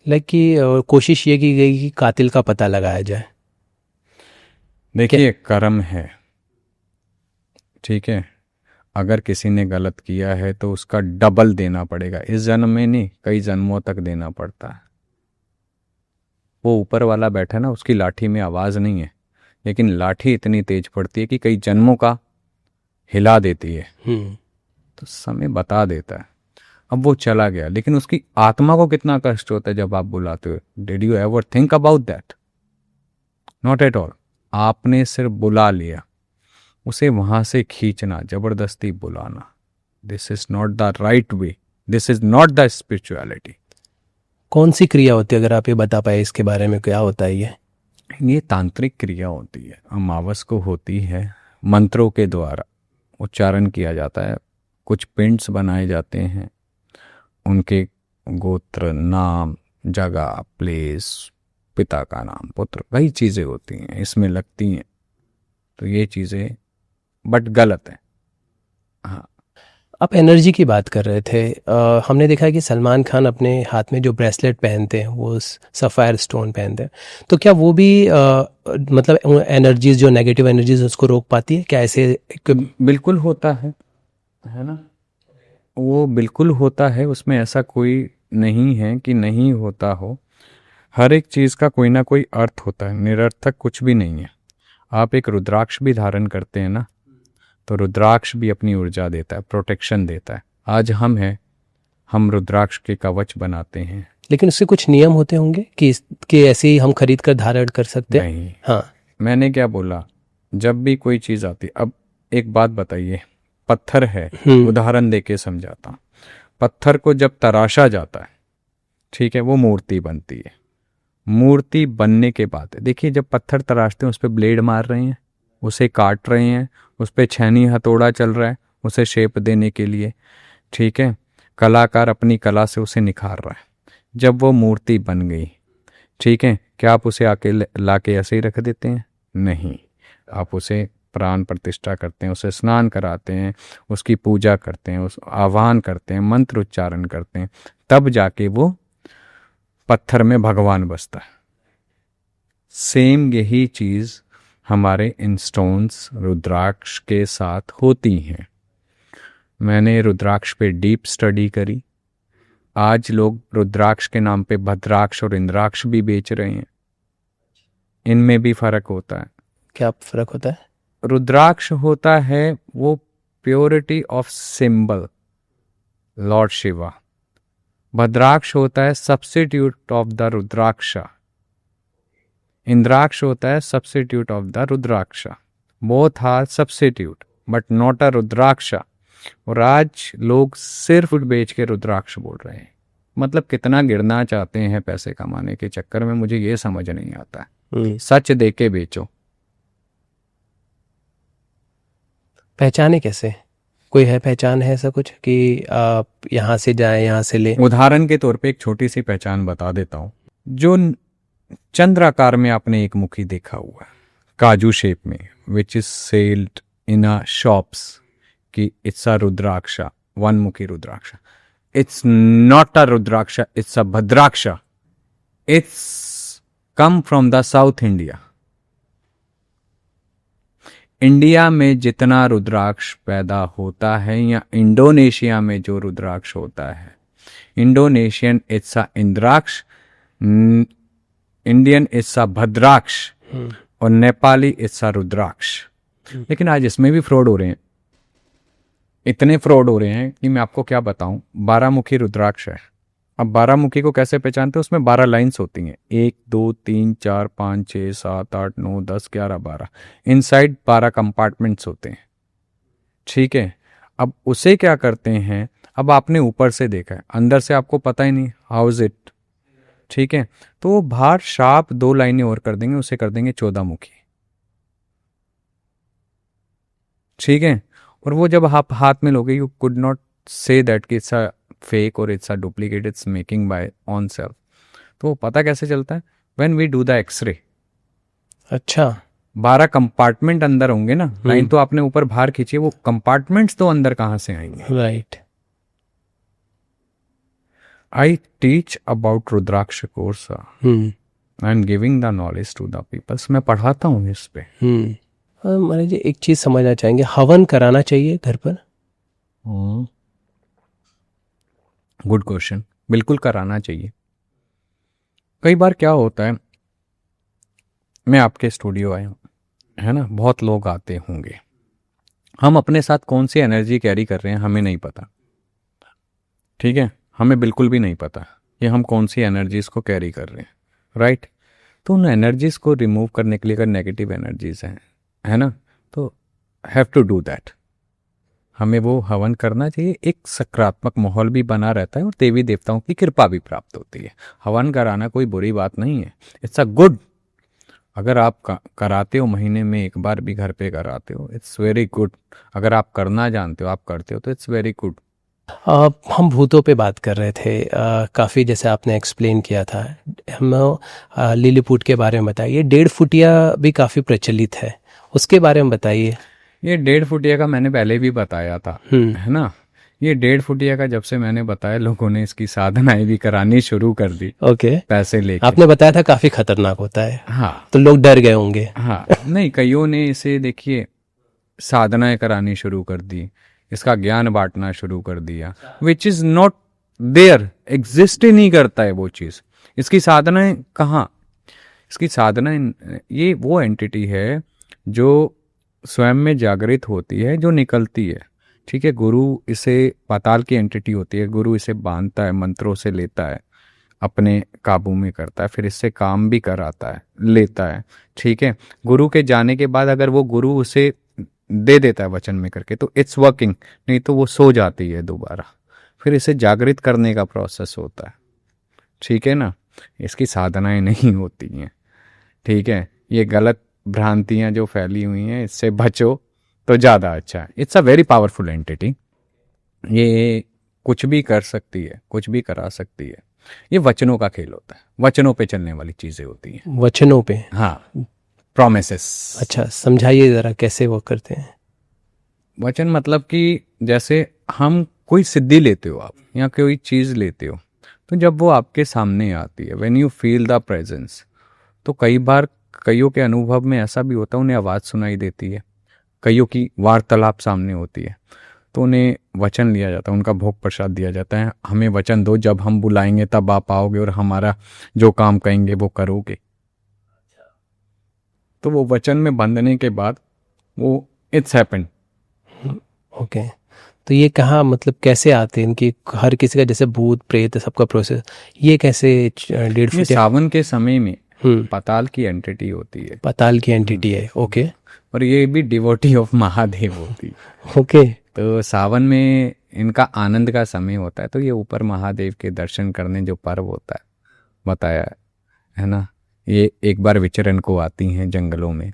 लाइक कि कोशिश ये की गई कि कातिल का पता लगाया जाए। देखिए, कर्म है, ठीक है, अगर किसी ने गलत किया है तो उसका डबल देना पड़ेगा, इस जन्म में नहीं, कई जन्मों तक देना पड़ता है। वो ऊपर वाला बैठा है ना, उसकी लाठी में आवाज़ नहीं है, लेकिन लाठी इतनी तेज पड़ती है कि कई जन्मों का हिला देती है। तो समय बता देता है। अब वो चला गया, लेकिन उसकी आत्मा को कितना कष्ट होता है जब आप बुलाते हो। Did you ever think about that? Not at all. आपने सिर्फ बुला लिया, उसे वहां से खींचना, जबरदस्ती बुलाना, this is not the right way, this is not the spirituality. कौन सी क्रिया होती है, अगर आप ये बता पाए इसके बारे में, क्या होता है ये तांत्रिक क्रिया होती है, अमावस को होती है, मंत्रों के द्वारा उच्चारण किया जाता है, कुछ पिंड्स बनाए जाते हैं, उनके गोत्र, नाम, जगह, प्लेस, पिता का नाम, पुत्र, कई चीज़ें होती हैं इसमें लगती हैं। तो ये चीज़ें बट गलत है। हाँ, आप एनर्जी की बात कर रहे थे। हमने देखा है कि सलमान खान अपने हाथ में जो ब्रेसलेट पहनते हैं वो सफ़ायर स्टोन पहनते हैं, तो क्या वो भी मतलब एनर्जीज, जो नेगेटिव एनर्जीज उसको रोक पाती है क्या? ऐसे बिल्कुल होता है ना, वो बिल्कुल होता है, उसमें ऐसा कोई नहीं है कि नहीं होता हो। हर एक चीज़ का कोई ना कोई अर्थ होता है, निरर्थक कुछ भी नहीं है। आप एक रुद्राक्ष भी धारण करते हैं ना, तो रुद्राक्ष भी अपनी ऊर्जा देता है, प्रोटेक्शन देता है। आज हम रुद्राक्ष के कवच बनाते हैं, लेकिन उससे कुछ नियम होते होंगे कि ऐसे ही हम खरीद कर धारण कर सकते हैं? नहीं। हाँ, मैंने क्या बोला, जब भी कोई चीज़ आती, अब एक बात बताइए, पत्थर है, उदाहरण देके समझाता हूँ। पत्थर को जब तराशा जाता है, ठीक है, वो मूर्ति बनती है। मूर्ति बनने के बाद देखिए, जब पत्थर तराशते हैं, उस पर ब्लेड मार रहे हैं, उसे काट रहे हैं, उस पर छेनी हथौड़ा चल रहा है उसे शेप देने के लिए, ठीक है, कलाकार अपनी कला से उसे निखार रहा है। जब वो मूर्ति बन गई, ठीक है, क्या आप उसे आके लाके ऐसे ही रख देते हैं? नहीं, आप उसे प्राण प्रतिष्ठा करते हैं, उसे स्नान कराते हैं, उसकी पूजा करते हैं, उस आह्वान करते हैं, मंत्र उच्चारण करते हैं, तब जाके वो पत्थर में भगवान बसता है। सेम यही चीज़ हमारे इन स्टोन्स रुद्राक्ष के साथ होती हैं। मैंने रुद्राक्ष पे डीप स्टडी करी। आज लोग रुद्राक्ष के नाम पे भद्राक्ष और इंद्राक्ष भी बेच रहे हैं, इनमें भी फर्क होता है। क्या फर्क होता है? रुद्राक्ष होता है वो purity of symbol, lord Shiva. Bhadraksha होता है substitute of the rudraksha. Indraksha होता है substitute of the rudraksha. Both are substitute but not a rudraksha. और आज लोग सिर्फ बेच के रुद्राक्ष बोल रहे हैं। मतलब कितना गिरना चाहते हैं पैसे कमाने के चक्कर में, मुझे ये समझ नहीं आता है। सच दे के बेचो। पहचाने कैसे? कोई है पहचान है ऐसा कुछ कि आप यहाँ से जाए यहाँ से ले? उदाहरण के तौर पे एक छोटी सी पहचान बता देता हूँ। जो चंद्राकार में आपने एक मुखी देखा हुआ है, काजू शेप में, which is sold in a shops, कि it's a rudraksha, one mukhi rudraksha. It's not a rudraksha, it's a bhadraksha. It's come from the south India. India में जितना रुद्राक्ष पैदा होता है या इंडोनेशिया में जो रुद्राक्ष होता है, Indonesian it's a indraksha, Indian it's a bhadraksha, और नेपाली इट्स अ रुद्राक्ष। लेकिन आज इसमें भी फ्रॉड हो रहे हैं, इतने फ्रॉड हो रहे हैं कि मैं आपको क्या बताऊं। 12 मुखी रुद्राक्ष है। अब 12 मुखी को कैसे पहचानते हैं? उसमें 12 लाइन्स होती हैं, 1 2 3 4 5 6 7 8 9 10 11 12। इनसाइड 12 कंपार्टमेंट्स होते हैं, ठीक है। अब उसे क्या करते हैं, अब आपने ऊपर से देखा है, अंदर से आपको पता ही नहीं हाउ इज इट, ठीक है। तो वो बाहर शार्प 2 लाइनें और कर देंगे, उसे कर देंगे 14 मुखी, ठीक है। और वो जब आप हाथ में लोगे, you could not say that कि इट्स अ फेक और it's a duplicate, it's making by on self. तो वो पता कैसे चलता है? When we do the x-ray. अच्छा, 12 कंपार्टमेंट अंदर होंगे ना, लाइन तो आपने ऊपर बाहर खींची, वो कंपार्टमेंट्स तो अंदर कहाँ से आएंगे? Right. I teach about rudraksha course, I am giving the knowledge to the peoples. मैं पढ़ाता हूँ इस पे। महाराज जी, एक चीज समझना चाहेंगे, हवन कराना चाहिए घर पर? Good question. बिल्कुल कराना चाहिए। कई बार क्या होता है, मैं आपके स्टूडियो आया हूँ, है ना, बहुत लोग आते होंगे, हम अपने साथ कौन सी एनर्जी कैरी कर रहे हैं हमें नहीं पता, ठीक है। हमें बिल्कुल भी नहीं पता कि हम कौन सी एनर्जीज को कैरी कर रहे हैं, राइट। तो उन एनर्जीज को रिमूव करने के लिए, अगर नेगेटिव एनर्जीज हैं, है ना, तो हैव टू डू दैट। हमें वो हवन करना चाहिए। एक सकारात्मक माहौल भी बना रहता है और देवी देवताओं की कृपा भी प्राप्त होती है। हवन कराना कोई बुरी बात नहीं है, इट्स अ गुड। अगर आप कराते हो, महीने में एक बार भी घर पे कराते हो, इट्स वेरी गुड। अगर आप करना जानते हो, आप करते हो, तो इट्स वेरी गुड। हम भूतों पे बात कर रहे थे, काफ़ी जैसे आपने एक्सप्लेन किया था। हम लिलीपुट के बारे में बताइए। 1.5 फुटिया भी काफ़ी प्रचलित है, उसके बारे में बताइए। ये 1.5 फुटिया का मैंने पहले भी बताया था, है ना। ये 1.5 फुटिया का जब से मैंने बताया, लोगों ने इसकी साधनाएं भी करानी शुरू कर दी। ओके। पैसे लेके। आपने बताया था काफ़ी खतरनाक होता है। हाँ, तो लोग डर गए होंगे। हाँ, नहीं, कईयों ने इसे देखिए साधनाएं करानी शुरू कर दी, इसका ज्ञान बांटना शुरू कर दिया, which is not there, exist ही नहीं करता है वो चीज़। इसकी साधनाएं कहाँ? इसकी साधनाएं, ये वो एंटिटी है जो स्वयं में जागृत होती है, जो निकलती है, ठीक है। गुरु इसे, पाताल की एंटिटी होती है, गुरु इसे बांधता है, मंत्रों से लेता है, अपने काबू में करता है, फिर इससे काम भी कराता है, लेता है, ठीक है। गुरु के जाने के बाद अगर वो गुरु उसे दे देता है वचन में करके, तो इट्स वर्किंग, नहीं तो वो सो जाती है दोबारा। फिर इसे जागृत करने का प्रोसेस होता है, ठीक है ना। इसकी साधनाएं नहीं होती हैं, ठीक है। ये गलत भ्रांतियां जो फैली हुई हैं, इससे बचो तो ज़्यादा अच्छा है। It's a very powerful entity. ये कुछ भी कर सकती है, कुछ भी करा सकती है। ये वचनों का खेल होता है, वचनों पे चलने वाली चीज़ें होती हैं। वचनों पे? हाँ, प्रोमिसेस। अच्छा, समझाइए ज़रा कैसे वो करते हैं। वचन मतलब कि जैसे हम कोई सिद्धि लेते हो आप, या कोई चीज़ लेते हो, तो जब वो आपके सामने आती है, when you feel the presence, तो कई बार कईयों के अनुभव में ऐसा भी होता है, उन्हें आवाज़ सुनाई देती है, कईयों की वार्तालाप सामने होती है, तो उन्हें वचन लिया जाता है, उनका भोग प्रसाद दिया जाता है। हमें वचन दो, जब हम बुलाएंगे तब आप आओगे और हमारा जो काम कहेंगे वो करोगे। तो वो वचन में बंधने के बाद वो इट्स हैपेंड। ओके। तो ये कहाँ, मतलब कैसे आते हैं इनकी? हर किसी का जैसे भूत प्रेत सबका प्रोसेस, ये कैसे 1.5 फुट? सावन के समय में पाताल की एंटिटी होती है। पाताल की एंटिटी है, ओके। और ये भी डिवोटी ऑफ महादेव होती है, ओके। तो सावन में इनका आनंद का समय होता है, तो ये ऊपर महादेव के दर्शन करने जो पर्व होता है बताया है ना, ये एक बार विचरण को आती हैं जंगलों में,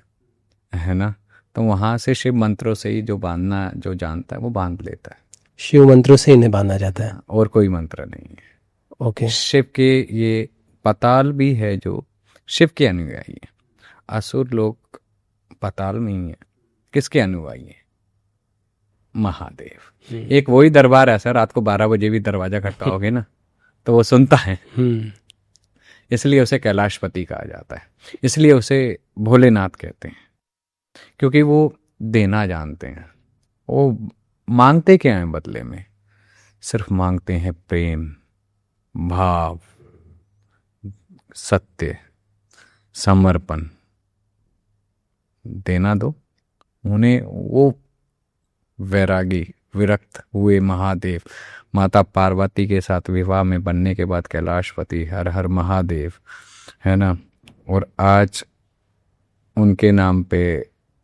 है ना, तो वहाँ से शिव मंत्रों से ही जो बांधना जो जानता है वो बांध लेता है। शिव मंत्रों से इन्हें बांधा जाता है। और कोई मंत्र नहीं है। ओके। शिव के ये पाताल भी है जो शिव के अनुयायी है। असुर लोग पाताल में ही है, किसके अनुयायी है? महादेव। एक वही दरबार ऐसा, रात को 12 बजे भी दरवाजा खटकाओगे ना तो वो सुनता है, इसलिए उसे कैलाशपति कहा जाता है, इसलिए उसे भोलेनाथ कहते हैं, क्योंकि वो देना जानते हैं। वो मांगते क्या हैं बदले में? सिर्फ मांगते हैं प्रेम, भाव, सत्य, समर्पण। देना दो उन्हें। वो वैरागी विरक्त हुए महादेव माता पार्वती के साथ विवाह में बनने के बाद कैलाशपति, हर हर महादेव, है ना। और आज उनके नाम पे,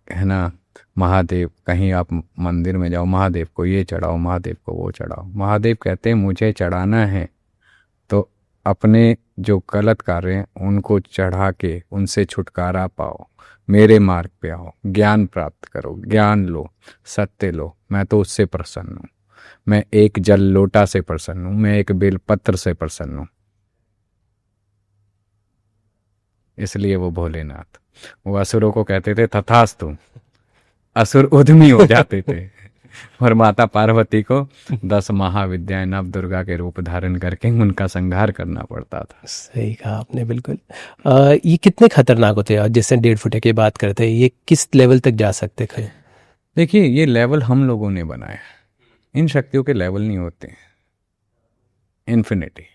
है ना, महादेव, कहीं आप मंदिर में जाओ, महादेव को ये चढ़ाओ, महादेव को वो चढ़ाओ। महादेव कहते हैं मुझे चढ़ाना है तो अपने जो गलत कार्य हैं उनको चढ़ा के उनसे छुटकारा पाओ, मेरे मार्ग पे आओ, ज्ञान प्राप्त करो, ज्ञान लो, सत्य लो। मैं तो उससे प्रसन्न हूँ, मैं एक जल लोटा से प्रसन्न हूँ, मैं एक बेलपत्र से प्रसन्न हूँ। इसलिए वो भोलेनाथ, वो असुरों को कहते थे तथास्तु, असुर उद्यमी हो जाते थे। और माता पार्वती को 10 महाविद्याएं नव दुर्गा के रूप धारण करके उनका संहार करना पड़ता था। सही कहा आपने, बिल्कुल। ये कितने खतरनाक होते हैं? जैसे 1.5 फुट की बात करते हैं, ये किस लेवल तक जा सकते थे? देखिए, ये लेवल हम लोगों ने बनाया, इन शक्तियों के लेवल नहीं होते। इन्फिनिटी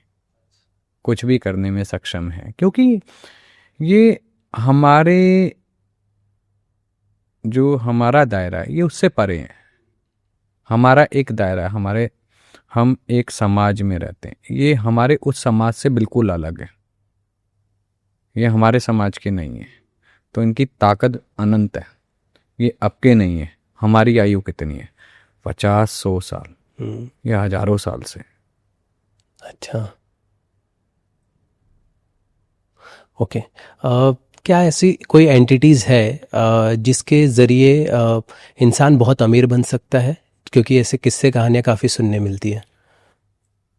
कुछ भी करने में सक्षम है, क्योंकि ये हमारे जो हमारा दायरा है ये उससे परे है। हमारा एक दायरा है, हम एक समाज में रहते हैं, ये हमारे उस समाज से बिल्कुल अलग है, ये हमारे समाज के नहीं है। तो इनकी ताकत अनंत है, ये आपके नहीं है। हमारी आयु कितनी है? 50-100 साल या हजारों साल से। अच्छा, ओके। क्या ऐसी कोई एंटिटीज़ है जिसके ज़रिए इंसान बहुत अमीर बन सकता है? क्योंकि ऐसे किस्से कहानियाँ काफ़ी सुनने मिलती हैं।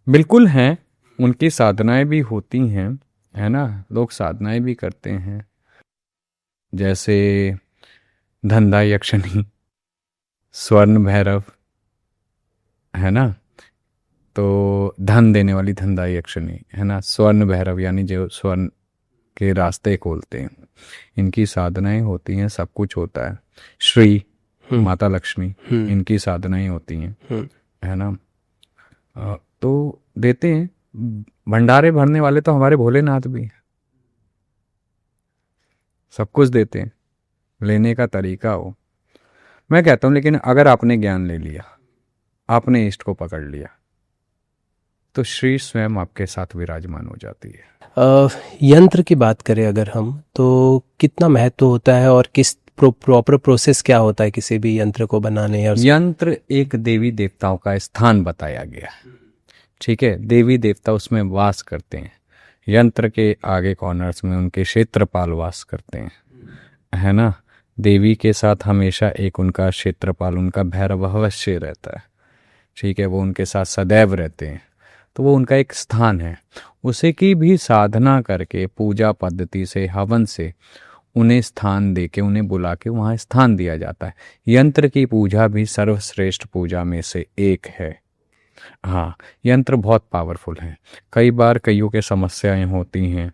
बिल्कुल हैं, उनकी साधनाएं भी होती हैं, है ना, लोग साधनाएं भी करते हैं, जैसे धंधा यक्षिणी, स्वर्ण भैरव, है ना, तो धन देने वाली धंधा यक्षिणी, है ना, स्वर्ण भैरव यानी जो स्वर्ण के रास्ते खोलते हैं, इनकी साधनाएं होती हैं, सब कुछ होता है। श्री माता लक्ष्मी, इनकी साधनाएं होती हैं, है ना। तो देते हैं, भंडारे भरने वाले तो हमारे भोलेनाथ भी हैं, सब कुछ देते हैं, लेने का तरीका हो। मैं कहता हूँ, लेकिन अगर आपने ज्ञान ले लिया, आपने इष्ट को पकड़ लिया, तो श्री स्वयं आपके साथ विराजमान हो जाती है। यंत्र की बात करें अगर हम, तो कितना महत्व होता है और किस प्रॉपर प्रोसेस क्या होता है किसी भी यंत्र को बनाने? और यंत्र एक देवी देवताओं का स्थान बताया गया, ठीक है, देवी देवता उसमें वास करते हैं। यंत्र के आगे कॉर्नर्स में उनके क्षेत्रपाल वास करते हैं, है ना। देवी के साथ हमेशा एक उनका क्षेत्रपाल, उनका भैरव अवश्य रहता है, ठीक है, वो उनके साथ सदैव रहते हैं। तो वो उनका एक स्थान है, उसे की भी साधना करके पूजा पद्धति से, हवन से उन्हें स्थान दे के, उन्हें बुला के वहाँ स्थान दिया जाता है। यंत्र की पूजा भी सर्वश्रेष्ठ पूजा में से एक है। हाँ, यंत्र बहुत पावरफुल हैं। कई बार कईयों के समस्याएं होती हैं,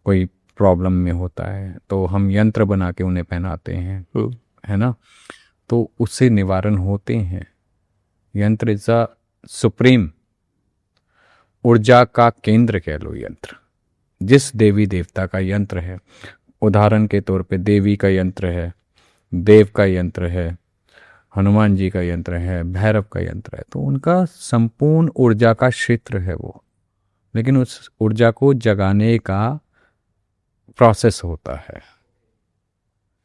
कोई प्रॉब्लम में होता है, तो हम यंत्र बना के उन्हें पहनाते हैं, है ना, तो उससे निवारण होते हैं। यंत्र इज अ सुप्रीम, ऊर्जा का केंद्र कह लो यंत्र। जिस देवी देवता का यंत्र है, उदाहरण के तौर पे देवी का यंत्र है, देव का यंत्र है, हनुमान जी का यंत्र है, भैरव का यंत्र है, तो उनका संपूर्ण ऊर्जा का क्षेत्र है वो। लेकिन उस ऊर्जा को जगाने का प्रोसेस होता है,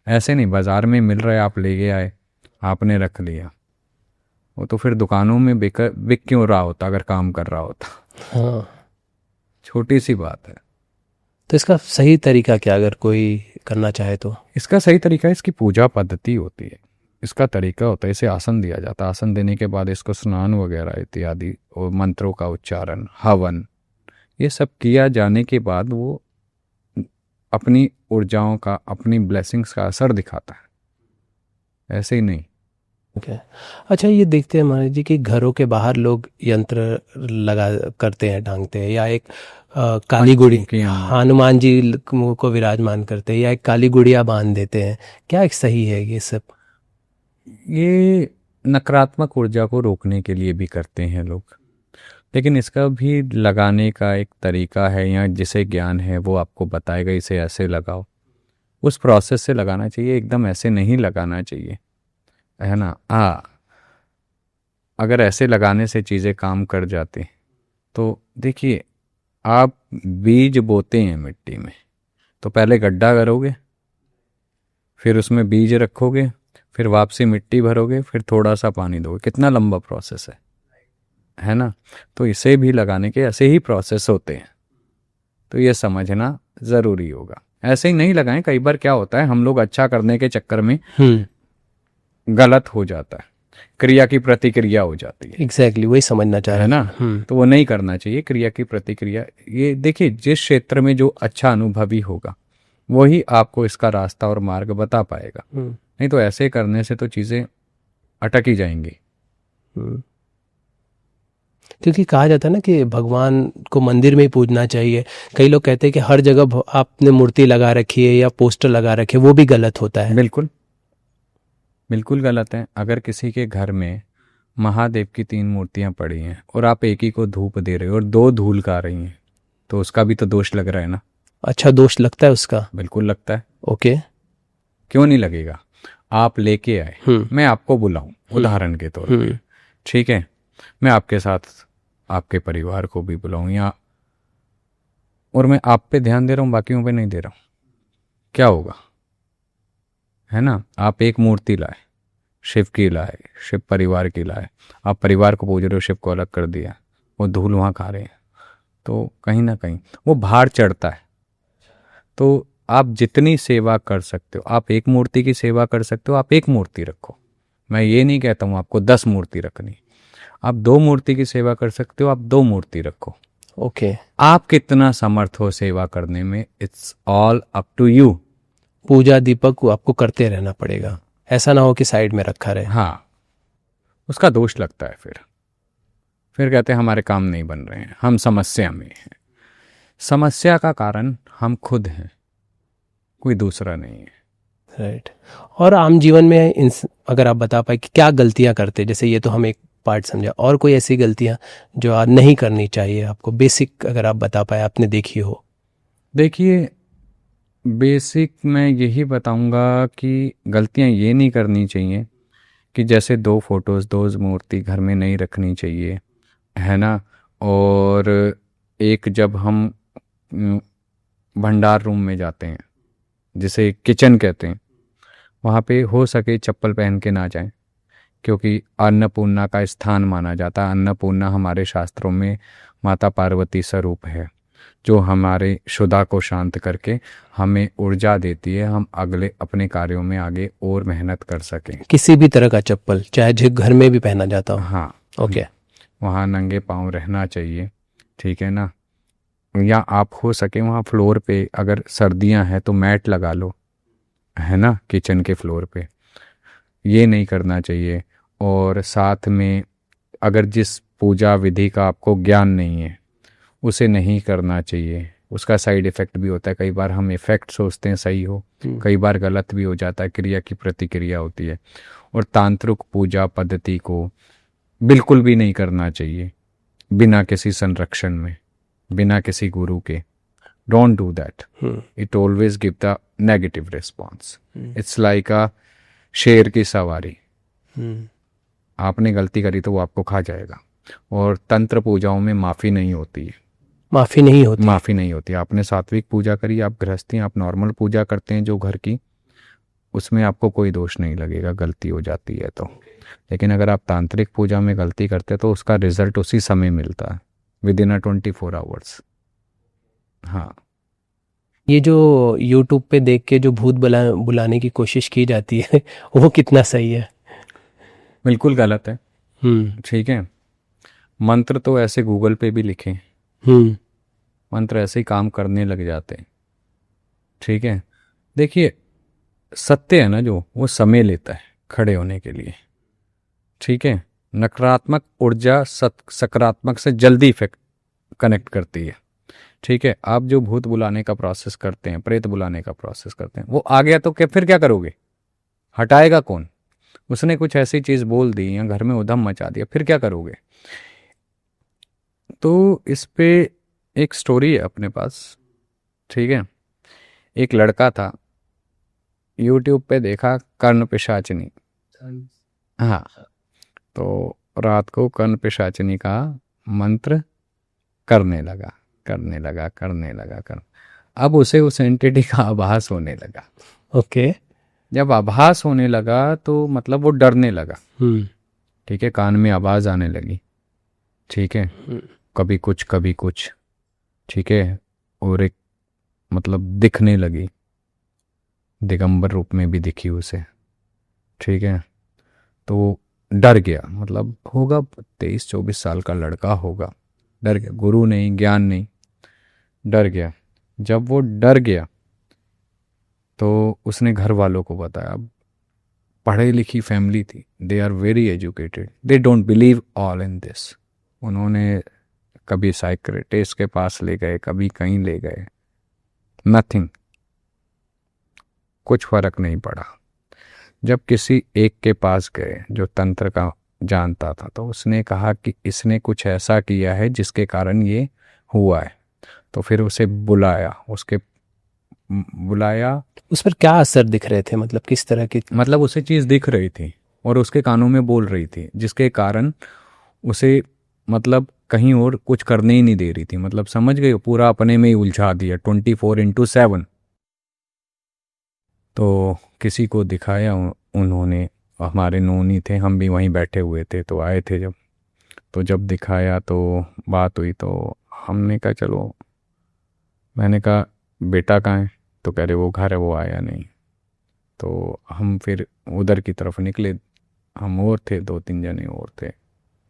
ऐसे नहीं बाजार में मिल रहा है, आप ले गए आए, आपने रख लिया, वो तो फिर दुकानों में बिक क्यों रहा होता अगर काम कर रहा होता। हाँ, छोटी सी बात है। तो इसका सही तरीका क्या अगर कोई करना चाहे तो? इसका सही तरीका इसकी पूजा पद्धति होती है, इसका तरीका होता है। इसे आसन दिया जाता है, आसन देने के बाद इसको स्नान वगैरह इत्यादि और मंत्रों का उच्चारण, हवन, ये सब किया जाने के बाद वो अपनी ऊर्जाओं का, अपनी ब्लेसिंग्स का असर दिखाता है, ऐसे ही नहीं। Okay. अच्छा, ये देखते हैं महाराज जी कि घरों के बाहर लोग यंत्र लगा करते हैं, टांगते हैं, या एक काली गुड़ी, हनुमान जी को विराजमान करते हैं, या एक काली गुड़िया बांध देते हैं। क्या एक सही है ये सब? ये नकारात्मक ऊर्जा को रोकने के लिए भी करते हैं लोग, लेकिन इसका भी लगाने का एक तरीका है, या जिसे ज्ञान है वो आपको बताएगा इसे ऐसे लगाओ, उस प्रोसेस से लगाना चाहिए, एकदम ऐसे नहीं लगाना चाहिए, है ना। अगर ऐसे लगाने से चीज़ें काम कर जाती तो देखिए, आप बीज बोते हैं मिट्टी में तो पहले गड्ढा करोगे, फिर उसमें बीज रखोगे, फिर वापसी मिट्टी भरोगे, फिर थोड़ा सा पानी दोगे, कितना लंबा प्रोसेस है ना। तो इसे भी लगाने के ऐसे ही प्रोसेस होते हैं, तो ये समझना ज़रूरी होगा। ऐसे ही नहीं लगाएं। कई बार क्या होता है, हम लोग अच्छा करने के चक्कर में गलत हो जाता है, क्रिया की प्रतिक्रिया हो जाती है। एग्जैक्टली वही समझना चाह रहे है ना। तो वो नहीं करना चाहिए, क्रिया की प्रतिक्रिया। ये देखिए, जिस क्षेत्र में जो अच्छा अनुभवी होगा वही आपको इसका रास्ता और मार्ग बता पाएगा, नहीं तो ऐसे करने से तो चीज़ें अटक ही जाएंगी। क्योंकि कहा जाता है ना कि भगवान को मंदिर में ही पूजना चाहिए। कई लोग कहते हैं कि हर जगह आपने मूर्ति लगा रखी है या पोस्टर लगा रखे, वो भी गलत होता है। बिल्कुल बिल्कुल गलत है। अगर किसी के घर में महादेव की 3 मूर्तियां पड़ी हैं और आप एक ही को धूप दे रहे हो और 2 धूल का रही हैं, तो उसका भी तो दोष लग रहा है ना। अच्छा, दोष लगता है उसका? बिल्कुल लगता है। ओके, क्यों नहीं लगेगा। आप लेके आए, मैं आपको बुलाऊं उदाहरण के तौर पे, ठीक है, मैं आपके साथ आपके परिवार को भी बुलाऊं, या और मैं आप पे ध्यान दे रहा हूं, बाकियों पे नहीं दे रहा हूं, क्या होगा, है ना। आप एक मूर्ति लाए, शिव की लाए, शिव परिवार की लाए, आप परिवार को पूज रहे हो, शिव को अलग कर दिया, वो धूल वहाँ खा रहे हैं, तो कहीं ना कहीं वो भार चढ़ता है। तो आप जितनी सेवा कर सकते हो, आप एक मूर्ति की सेवा कर सकते हो, आप एक मूर्ति रखो। मैं ये नहीं कहता हूँ आपको 10 मूर्ति रखनी। आप 2 मूर्ति की सेवा कर सकते हो, आप 2 मूर्ति रखो। ओके, आप कितना समर्थ हो सेवा करने में, it's all up to you. पूजा दीपक को आपको करते रहना पड़ेगा, ऐसा ना हो कि साइड में रखा रहे। हाँ, उसका दोष लगता है। फिर कहते हैं हमारे काम नहीं बन रहे हैं, हम समस्या में हैं। समस्या का कारण हम खुद हैं, कोई दूसरा नहीं है। राइट। और आम जीवन में अगर आप बता पाए कि क्या गलतियां करते, जैसे ये तो हम एक पार्ट समझा, और कोई ऐसी गलतियां जो आप नहीं करनी चाहिए आपको, बेसिक अगर आप बता पाए, आपने देखी हो। देखिए, बेसिक मैं यही बताऊंगा कि गलतियां ये नहीं करनी चाहिए कि जैसे 2 फोटोज़ 2 मूर्ति घर में नहीं रखनी चाहिए, है ना। और एक जब हम भंडार रूम में जाते हैं, जिसे किचन कहते हैं, वहाँ पे हो सके चप्पल पहन के ना जाएं, क्योंकि अन्नपूर्णा का स्थान माना जाता है। अन्नपूर्णा हमारे शास्त्रों में माता पार्वती स्वरूप है, जो हमारे क्षुधा को शांत करके हमें ऊर्जा देती है, हम अगले अपने कार्यों में आगे और मेहनत कर सकें। किसी भी तरह का चप्पल, चाहे जो घर में भी पहना जाता हो। हाँ, ओके। वहाँ नंगे पाँव रहना चाहिए, ठीक है ना। या आप हो सके वहाँ फ्लोर पे, अगर सर्दियाँ हैं तो मैट लगा लो, है ना, किचन के फ्लोर पे। ये नहीं करना चाहिए। और साथ में अगर जिस पूजा विधि का आपको ज्ञान नहीं है उसे नहीं करना चाहिए, उसका साइड इफ़ेक्ट भी होता है। कई बार हम इफ़ेक्ट सोचते हैं सही हो, कई बार गलत भी हो जाता है, क्रिया की प्रतिक्रिया होती है। और तांत्रिक पूजा पद्धति को बिल्कुल भी नहीं करना चाहिए बिना किसी संरक्षण में, बिना किसी गुरु के। Don't do that, it always give the negative response. It's like अ शेर की सवारी, आपने गलती करी तो वो आपको खा जाएगा। और तंत्र पूजाओं में माफ़ी नहीं होती है, माफ़ी नहीं होती। आपने सात्विक पूजा करी, आप गृहस्थी, आप नॉर्मल पूजा करते हैं जो घर की, उसमें आपको कोई दोष नहीं लगेगा, गलती हो जाती है तो। लेकिन अगर आप तांत्रिक पूजा में गलती करते तो उसका रिजल्ट उसी समय मिलता है, विद इन 24 आवर्स। हाँ। ये जो यूट्यूब पे देख के जो भूत बुलाने की कोशिश की जाती है वो कितना सही है? बिल्कुल गलत है। हम्म। ठीक है, मंत्र तो ऐसे गूगल पे भी लिखे, हम्म। मंत्र ऐसे ही काम करने लग जाते हैं। ठीक है, देखिए सत्य है ना जो, वो समय लेता है खड़े होने के लिए। ठीक है, नकारात्मक ऊर्जा सकारात्मक से जल्दी इफेक्ट कनेक्ट करती है। ठीक है, आप जो भूत बुलाने का प्रोसेस करते हैं, प्रेत बुलाने का प्रोसेस करते हैं, वो आ गया तो क्या, फिर क्या करोगे? हटाएगा कौन? उसने कुछ ऐसी चीज बोल दी या घर में उधम मचा दिया, फिर क्या करोगे? तो इस पे एक स्टोरी है अपने पास। ठीक है, एक लड़का था, यूट्यूब पे देखा कर्ण पिशाचिनी। हाँ, तो रात को कर्ण पिशाचिनी का मंत्र करने लगा, करने लगा कर अब उसे उस एंटिटी का आभास होने लगा। ओके। जब आभास होने लगा तो मतलब वो डरने लगा। हम्म। ठीक है, कान में आवाज आने लगी। ठीक है, कभी कुछ कभी कुछ। ठीक है, और एक मतलब दिखने लगी, दिगंबर रूप में भी दिखी उसे। ठीक है, तो डर गया, मतलब होगा 23-24 साल का लड़का होगा, डर गया, गुरु नहीं ज्ञान नहीं, डर गया। जब वो डर गया तो उसने घर वालों को बताया। अब पढ़ी लिखी फैमिली थी, they are very educated, they don't believe all in this. उन्होंने कभी साइकियाट्रिस्ट के पास ले गए, कभी कहीं ले गए, नथिंग, कुछ फर्क नहीं पड़ा। जब किसी एक के पास गए जो तंत्र का जानता था, तो उसने कहा कि इसने कुछ ऐसा किया है जिसके कारण ये हुआ है। तो फिर उसे बुलाया, बुलाया। उस पर क्या असर दिख रहे थे, मतलब किस तरह की? मतलब उसे चीज दिख रही थी और उसके कानों में बोल रही थी, जिसके कारण उसे मतलब कहीं और कुछ करने ही नहीं दे रही थी। मतलब समझ गए, पूरा अपने में ही उलझा दिया 24/7। तो किसी को दिखाया उन्होंने, हमारे नोनी थे, हम भी वहीं बैठे हुए थे, तो आए थे जब, तो जब दिखाया तो बात हुई, तो हमने कहा चलो, मैंने कहा बेटा कहाँ है? तो कह रहे वो घर है, वो आया नहीं। तो हम फिर उधर की तरफ निकले, हम और थे, 2-3 जने और थे,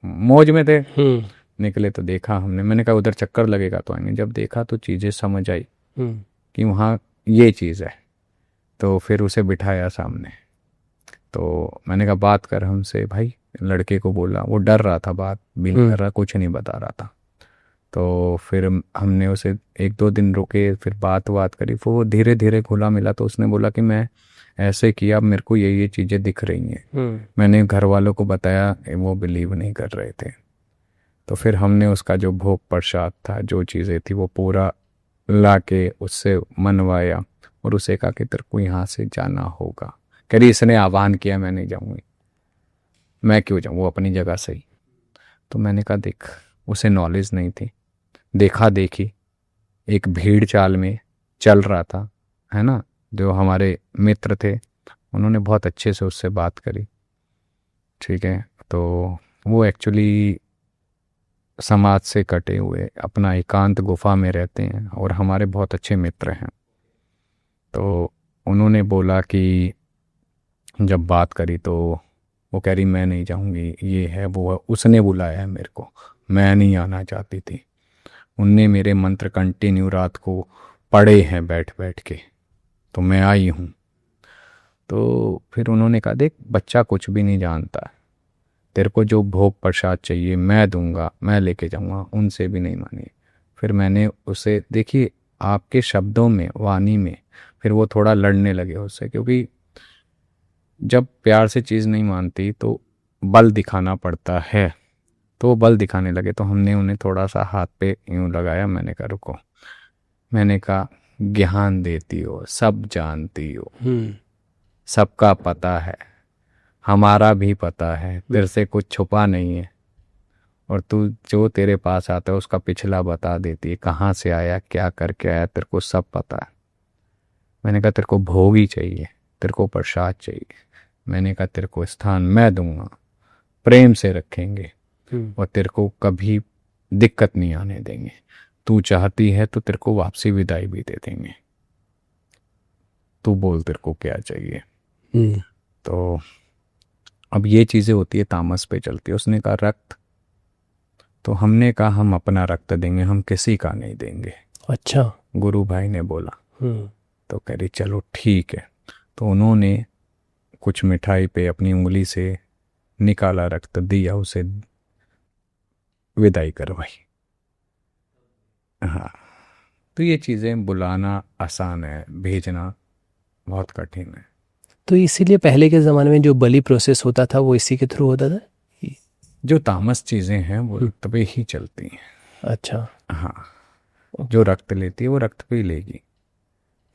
मौज में थे। निकले तो देखा हमने, मैंने कहा उधर चक्कर लगेगा तो आएंगे। जब देखा तो चीज़ें समझ आई कि वहाँ ये चीज़ है। तो फिर उसे बिठाया सामने, तो मैंने कहा बात कर हमसे भाई। लड़के को बोला, वो डर रहा था, बात भी नहीं कर रहा, कुछ नहीं बता रहा था। तो फिर हमने उसे 1-2 दिन रुके, फिर बात करी, फिर वो धीरे धीरे खुला मिला। तो उसने बोला कि मैं ऐसे किया, अब मेरे को ये चीज़ें दिख रही हैं। मैंने घर वालों को बताया, वो बिलीव नहीं कर रहे थे। तो फिर हमने उसका जो भोग प्रसाद था, जो चीज़ें थी, वो पूरा ला के उससे मनवाया और उसे कहा कि तेरे को यहाँ से जाना होगा। कह रही इसने आह्वान किया, मैं नहीं जाऊँगी। मैं क्यों जाऊँ, वो अपनी जगह सही। तो मैंने कहा देख, उसे नॉलेज नहीं थी, देखा देखी एक भीड़ चाल में चल रहा था, है ना। जो हमारे मित्र थे, उन्होंने बहुत अच्छे से उससे बात करी। ठीक है, तो वो एक्चुअली समाज से कटे हुए अपना एकांत गुफा में रहते हैं और हमारे बहुत अच्छे मित्र हैं। तो उन्होंने बोला कि जब बात करी तो वो कह रही मैं नहीं जाऊंगी, ये है वो है, उसने बुलाया है मेरे को, मैं नहीं आना चाहती थी। उनने मेरे मंत्र कंटिन्यू रात को पढ़े हैं बैठ बैठ के, तो मैं आई हूँ। तो फिर उन्होंने कहा देख, बच्चा कुछ भी नहीं जानता, तेरे को जो भोग प्रसाद चाहिए मैं दूंगा, मैं लेके जाऊंगा। उनसे भी नहीं मानी। फिर मैंने उसे, देखिए आपके शब्दों में, वाणी में, फिर वो थोड़ा लड़ने लगे उससे, क्योंकि जब प्यार से चीज़ नहीं मानती तो बल दिखाना पड़ता है। तो वो बल दिखाने लगे, तो हमने उन्हें थोड़ा सा हाथ पे यूं लगाया। मैंने कहा रुको, मैंने कहा ज्ञान देती हो, सब जानती हो, सबका पता है, हमारा भी पता है, तेरे से कुछ छुपा नहीं है। और तू जो तेरे पास आता है उसका पिछला बता देती है, कहाँ से आया, क्या करके आया, तेरे को सब पता है। मैंने कहा तेरे को भोग ही चाहिए, तेरे को प्रसाद चाहिए। मैंने कहा तेरे को स्थान मैं दूंगा, प्रेम से रखेंगे और तेरे को कभी दिक्कत नहीं आने देंगे। तू चाहती है तो तेरे को वापसी विदाई भी दे देंगे। तू बोल तेरे को क्या चाहिए। तो अब ये चीज़ें होती है, तामस पे चलती है। उसने कहा रक्त, तो हमने कहा हम अपना रक्त देंगे, हम किसी का नहीं देंगे। अच्छा। गुरु भाई ने बोला। तो कह रही चलो ठीक है। तो उन्होंने कुछ मिठाई पे अपनी उंगली से निकाला रक्त, दिया, उसे विदाई करवाई। हाँ, तो ये चीज़ें बुलाना आसान है, भेजना बहुत कठिन है। तो इसीलिए पहले के ज़माने में जो बलि प्रोसेस होता था वो इसी के थ्रू होता था। जो तामस चीज़ें हैं वो रक्त पे ही चलती हैं। अच्छा। हाँ, जो रक्त लेती है वो रक्त पे ही लेगी।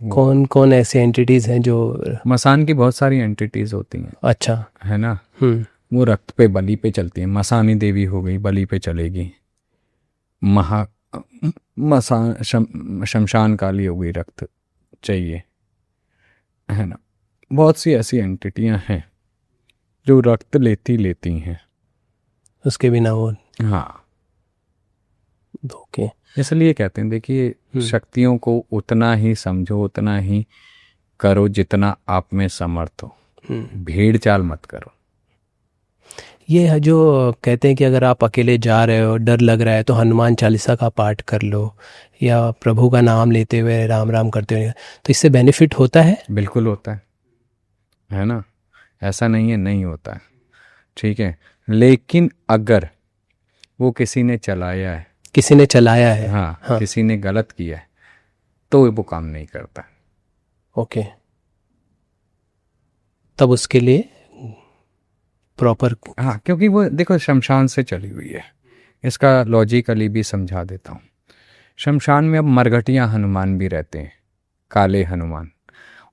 कौन कौन ऐसे एंटिटीज हैं जो? मसान की बहुत सारी एंटिटीज होती हैं। अच्छा। है ना। वो रक्त पे, बलि पे चलती हैं। मसानी देवी हो गई, बलि पे चलेगी। शमशान काली हो गई, रक्त चाहिए। है ना। बहुत सी ऐसी एंटिटियां हैं जो रक्त लेती हैं, उसके बिना वो। हाँ। ओके। इसलिए कहते हैं देखिए, शक्तियों को उतना ही समझो, उतना ही करो जितना आप में समर्थ हो। भीड़ चाल मत करो। ये है जो कहते हैं कि अगर आप अकेले जा रहे हो, डर लग रहा है, तो हनुमान चालीसा का पाठ कर लो या प्रभु का नाम लेते हुए राम राम करते हुए, तो इससे बेनिफिट होता है। बिल्कुल होता है ना। ऐसा नहीं है नहीं होता है, ठीक है। लेकिन अगर वो किसी ने चलाया है, हाँ, किसी ने गलत किया है, तो वो काम नहीं करता। ओके। तब उसके लिए प्रॉपर, हाँ, क्योंकि वो देखो शमशान से चली हुई है। इसका लॉजिकली भी समझा देता हूँ। शमशान में अब मरघटिया हनुमान भी रहते हैं, काले हनुमान।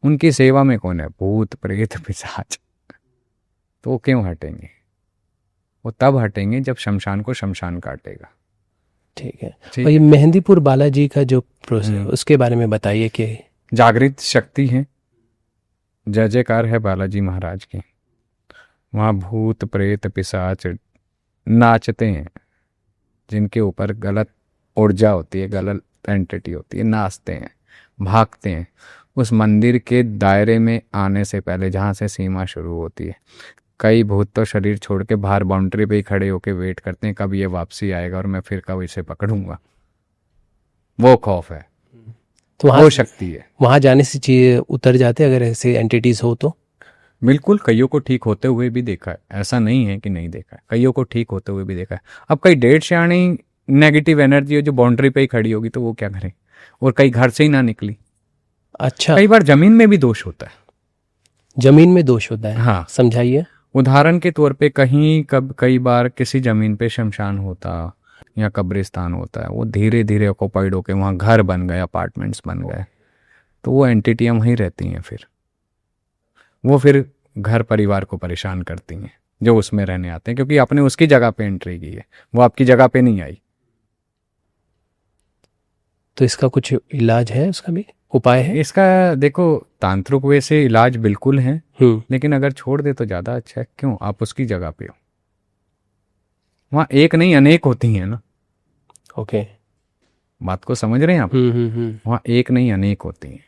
उनकी सेवा में कौन है? भूत प्रेत पिशाच। तो वो क्यों हटेंगे? वो तब हटेंगे जब शमशान को शमशान काटेगा। ठीक है। और ये मेहंदीपुर बालाजी का जो प्रोसेस, उसके बारे में बताइए। कि जागृत शक्ति है, जय जयकार है बालाजी महाराज की। वहाँ भूत प्रेत पिशाच नाचते हैं, जिनके ऊपर गलत ऊर्जा होती है, गलत एंटिटी होती है, नाचते हैं, भागते हैं। उस मंदिर के दायरे में आने से पहले, जहाँ से सीमा शुरू होती है, कई भूत तो शरीर छोड़ के बाहर बाउंड्री पे ही खड़े होके वेट करते हैं कब ये वापसी आएगा और मैं फिर कब इसे पकड़ूंगा। वो खौफ है, तो वो शक्ति है। वहाँ जाने से चीज़ उतर जाते अगर ऐसे एंटिटीज हो तो। बिल्कुल, कईयों को ठीक होते हुए भी देखा है, ऐसा नहीं है कि नहीं देखा है, कईयों को ठीक होते हुए भी देखा है। अब कई डेढ़ से आने नेगेटिव एनर्जी है जो बाउंड्री पे ही खड़ी होगी, तो वो क्या करे, और कई घर से ही ना निकली। अच्छा। कई बार जमीन में भी दोष होता है। जमीन में दोष होता है? हाँ, समझाइए। उदाहरण के तौर पे कई बार किसी जमीन पे शमशान होता या कब्रिस्तान होता है, वो धीरे धीरे ऑक्युपाइड होके वहाँ घर बन गए, अपार्टमेंट्स बन गए, तो वो एंटिटियाँ वहीं रहती हैं। फिर वो फिर घर परिवार को परेशान करती हैं जो उसमें रहने आते हैं, क्योंकि आपने उसकी जगह पे एंट्री की है, वो आपकी जगह पे नहीं आई। तो इसका कुछ इलाज है, उसका भी उपाय है? इसका देखो, तांत्रिक वे से इलाज बिल्कुल है, लेकिन अगर छोड़ दे तो ज़्यादा अच्छा है। क्यों? आप उसकी जगह पे हो। वहाँ एक नहीं अनेक होती हैं ना। ओके। बात को समझ रहे हैं आप? वहाँ एक नहीं अनेक होती हैं।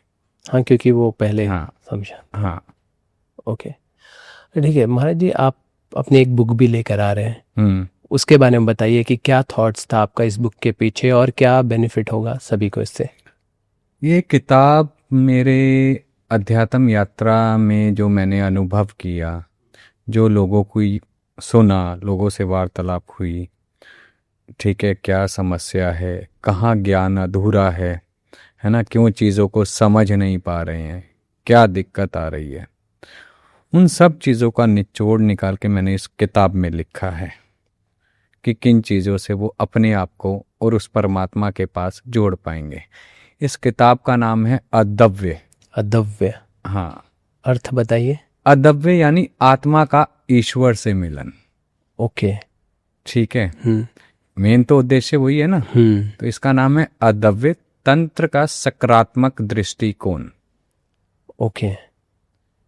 हाँ, क्योंकि वो पहले। हाँ, समझा। हाँ। ओके, ठीक है। महाराज जी, आप अपनी एक बुक भी लेकर आ रहे हैं, उसके बारे में बताइए कि क्या थॉट्स था आपका इस बुक के पीछे और क्या बेनिफिट होगा सभी को इससे। ये किताब मेरे अध्यात्म यात्रा में जो मैंने अनुभव किया, जो लोगों को सुना, लोगों से वार्तालाप हुई, ठीक है, क्या समस्या है, कहाँ ज्ञान अधूरा है ना, क्यों चीज़ों को समझ नहीं पा रहे हैं, क्या दिक्कत आ रही है, उन सब चीज़ों का निचोड़ निकाल के मैंने इस किताब में लिखा है कि किन चीज़ों से वो अपने आप को और उस परमात्मा के पास जोड़ पाएंगे। इस किताब का नाम है अदव्य। अदव्य? हाँ। अर्थ बताइए। अदव्य यानी आत्मा का ईश्वर से मिलन। ओके, ठीक है। मेन तो उद्देश्य वही है ना। तो इसका नाम है अदव्य, तंत्र का सकारात्मक दृष्टिकोण। ओके।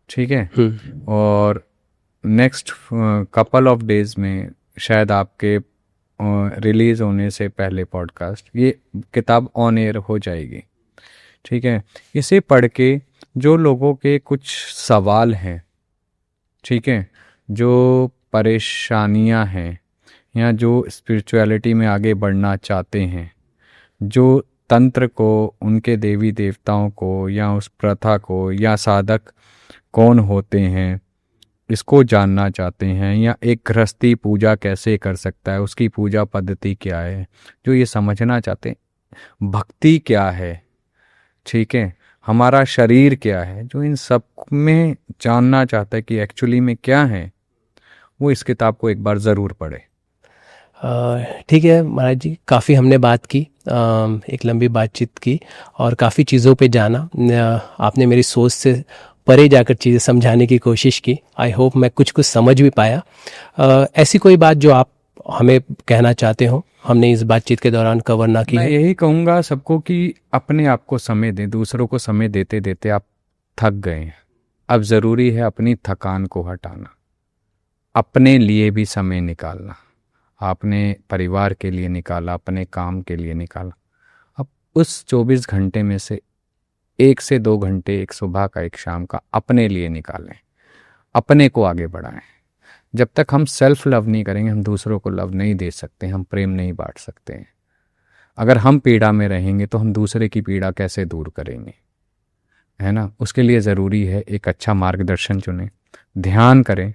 ठीक है। और नेक्स्ट कपल ऑफ डेज में शायद आपके रिलीज होने से पहले पॉडकास्ट ये किताब ऑन एयर हो जाएगी। ठीक है। इसे पढ़ के जो लोगों के कुछ सवाल हैं, ठीक है, जो परेशानियां हैं, या जो स्पिरिचुअलिटी में आगे बढ़ना चाहते हैं, जो तंत्र को, उनके देवी देवताओं को, या उस प्रथा को, या साधक कौन होते हैं इसको जानना चाहते हैं, या एक गृहस्थी पूजा कैसे कर सकता है, उसकी पूजा पद्धति क्या है, जो ये समझना चाहते हैं, भक्ति क्या है, ठीक है, हमारा शरीर क्या है, जो इन सब में जानना चाहता है कि एक्चुअली में क्या है, वो इस किताब को एक बार ज़रूर पढ़े। ठीक है महाराज जी, काफ़ी हमने बात की, एक लंबी बातचीत की और काफ़ी चीज़ों पे जाना। आपने मेरी सोच से परे जाकर चीज़ें समझाने की कोशिश की। आई होप मैं कुछ समझ भी पाया। ऐसी कोई बात जो आप हमें कहना चाहते हो हमने इस बातचीत के दौरान कवर ना की मैं है? यही कहूँगा सबको कि अपने आप को समय दें। दूसरों को समय देते देते आप थक गए हैं। अब ज़रूरी है अपनी थकान को हटाना, अपने लिए भी समय निकालना। आपने परिवार के लिए निकाला, अपने काम के लिए निकाला। अब उस 24 घंटे में से 1 से 2 घंटे, एक सुबह का एक शाम का, अपने लिए निकालें, अपने को आगे बढ़ाएं। जब तक हम सेल्फ लव नहीं करेंगे, हम दूसरों को लव नहीं दे सकते, हम प्रेम नहीं बांट सकते हैं। अगर हम पीड़ा में रहेंगे तो हम दूसरे की पीड़ा कैसे दूर करेंगे, है ना। उसके लिए ज़रूरी है एक अच्छा मार्गदर्शन चुनें, ध्यान करें,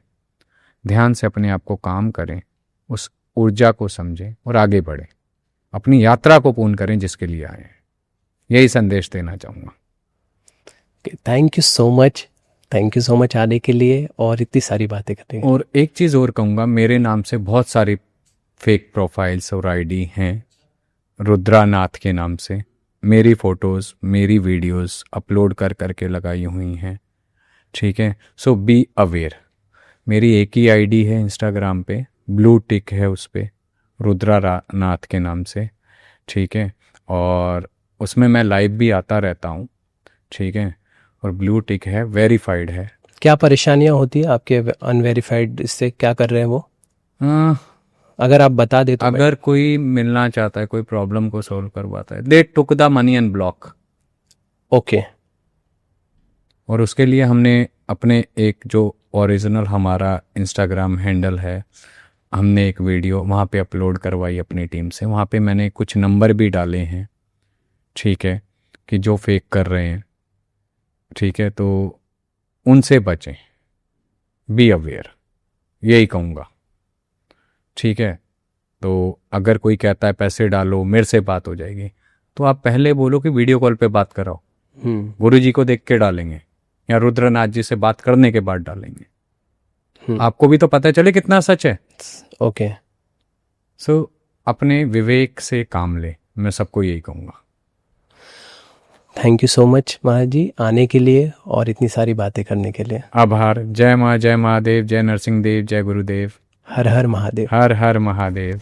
ध्यान से अपने आप को काम करें, उस ऊर्जा को समझें और आगे बढ़ें, अपनी यात्रा को पूर्ण करें जिसके लिए आए हैं। यही संदेश देना चाहूँगा। थैंक यू सो मच आने के लिए और इतनी सारी बातें करने के लिए। और एक चीज़ और कहूँगा, मेरे नाम से बहुत सारी फेक प्रोफाइल्स और आईडी हैं रुद्रानाथ के नाम से। मेरी फ़ोटोज़, मेरी वीडियोस अपलोड कर करके लगाई हुई हैं, ठीक है। सो बी अवेयर। मेरी एक ही आईडी है इंस्टाग्राम पे, ब्लू टिक है उस पर, रुद्रानाथ के नाम से, ठीक है। और उसमें मैं लाइव भी आता रहता हूँ, ठीक है। और ब्लू टिक है, वेरीफाइड है। क्या परेशानियां होती है आपके अनवेरीफाइड, इससे क्या कर रहे हैं वो? अगर आप बता दे तो। अगर कोई मिलना चाहता है, कोई प्रॉब्लम को सॉल्व करवाता है, they took the money and block. Okay. और उसके लिए हमने अपने एक जो ओरिजिनल हमारा इंस्टाग्राम हैंडल है, हमने एक वीडियो वहाँ पे अपलोड करवाई अपनी टीम से। वहाँ पे मैंने कुछ नंबर भी डाले हैं, ठीक है, कि जो फेक कर रहे हैं, ठीक है, तो उनसे बचें, बी अवेयर, यही कहूँगा, ठीक है। तो अगर कोई कहता है पैसे डालो मेरे से बात हो जाएगी, तो आप पहले बोलो कि वीडियो कॉल पे बात कराओ, गुरु जी को देख के डालेंगे या रुद्रनाथ जी से बात करने के बाद डालेंगे, आपको भी तो पता चले कितना सच है। ओके। सो अपने विवेक से काम ले, मैं सबको यही कहूँगा। थैंक यू सो मच महाराज जी आने के लिए और इतनी सारी बातें करने के लिए। आभार। जय माँ, जय महादेव, जय नरसिंह देव, जय गुरुदेव। हर हर महादेव। हर हर महादेव।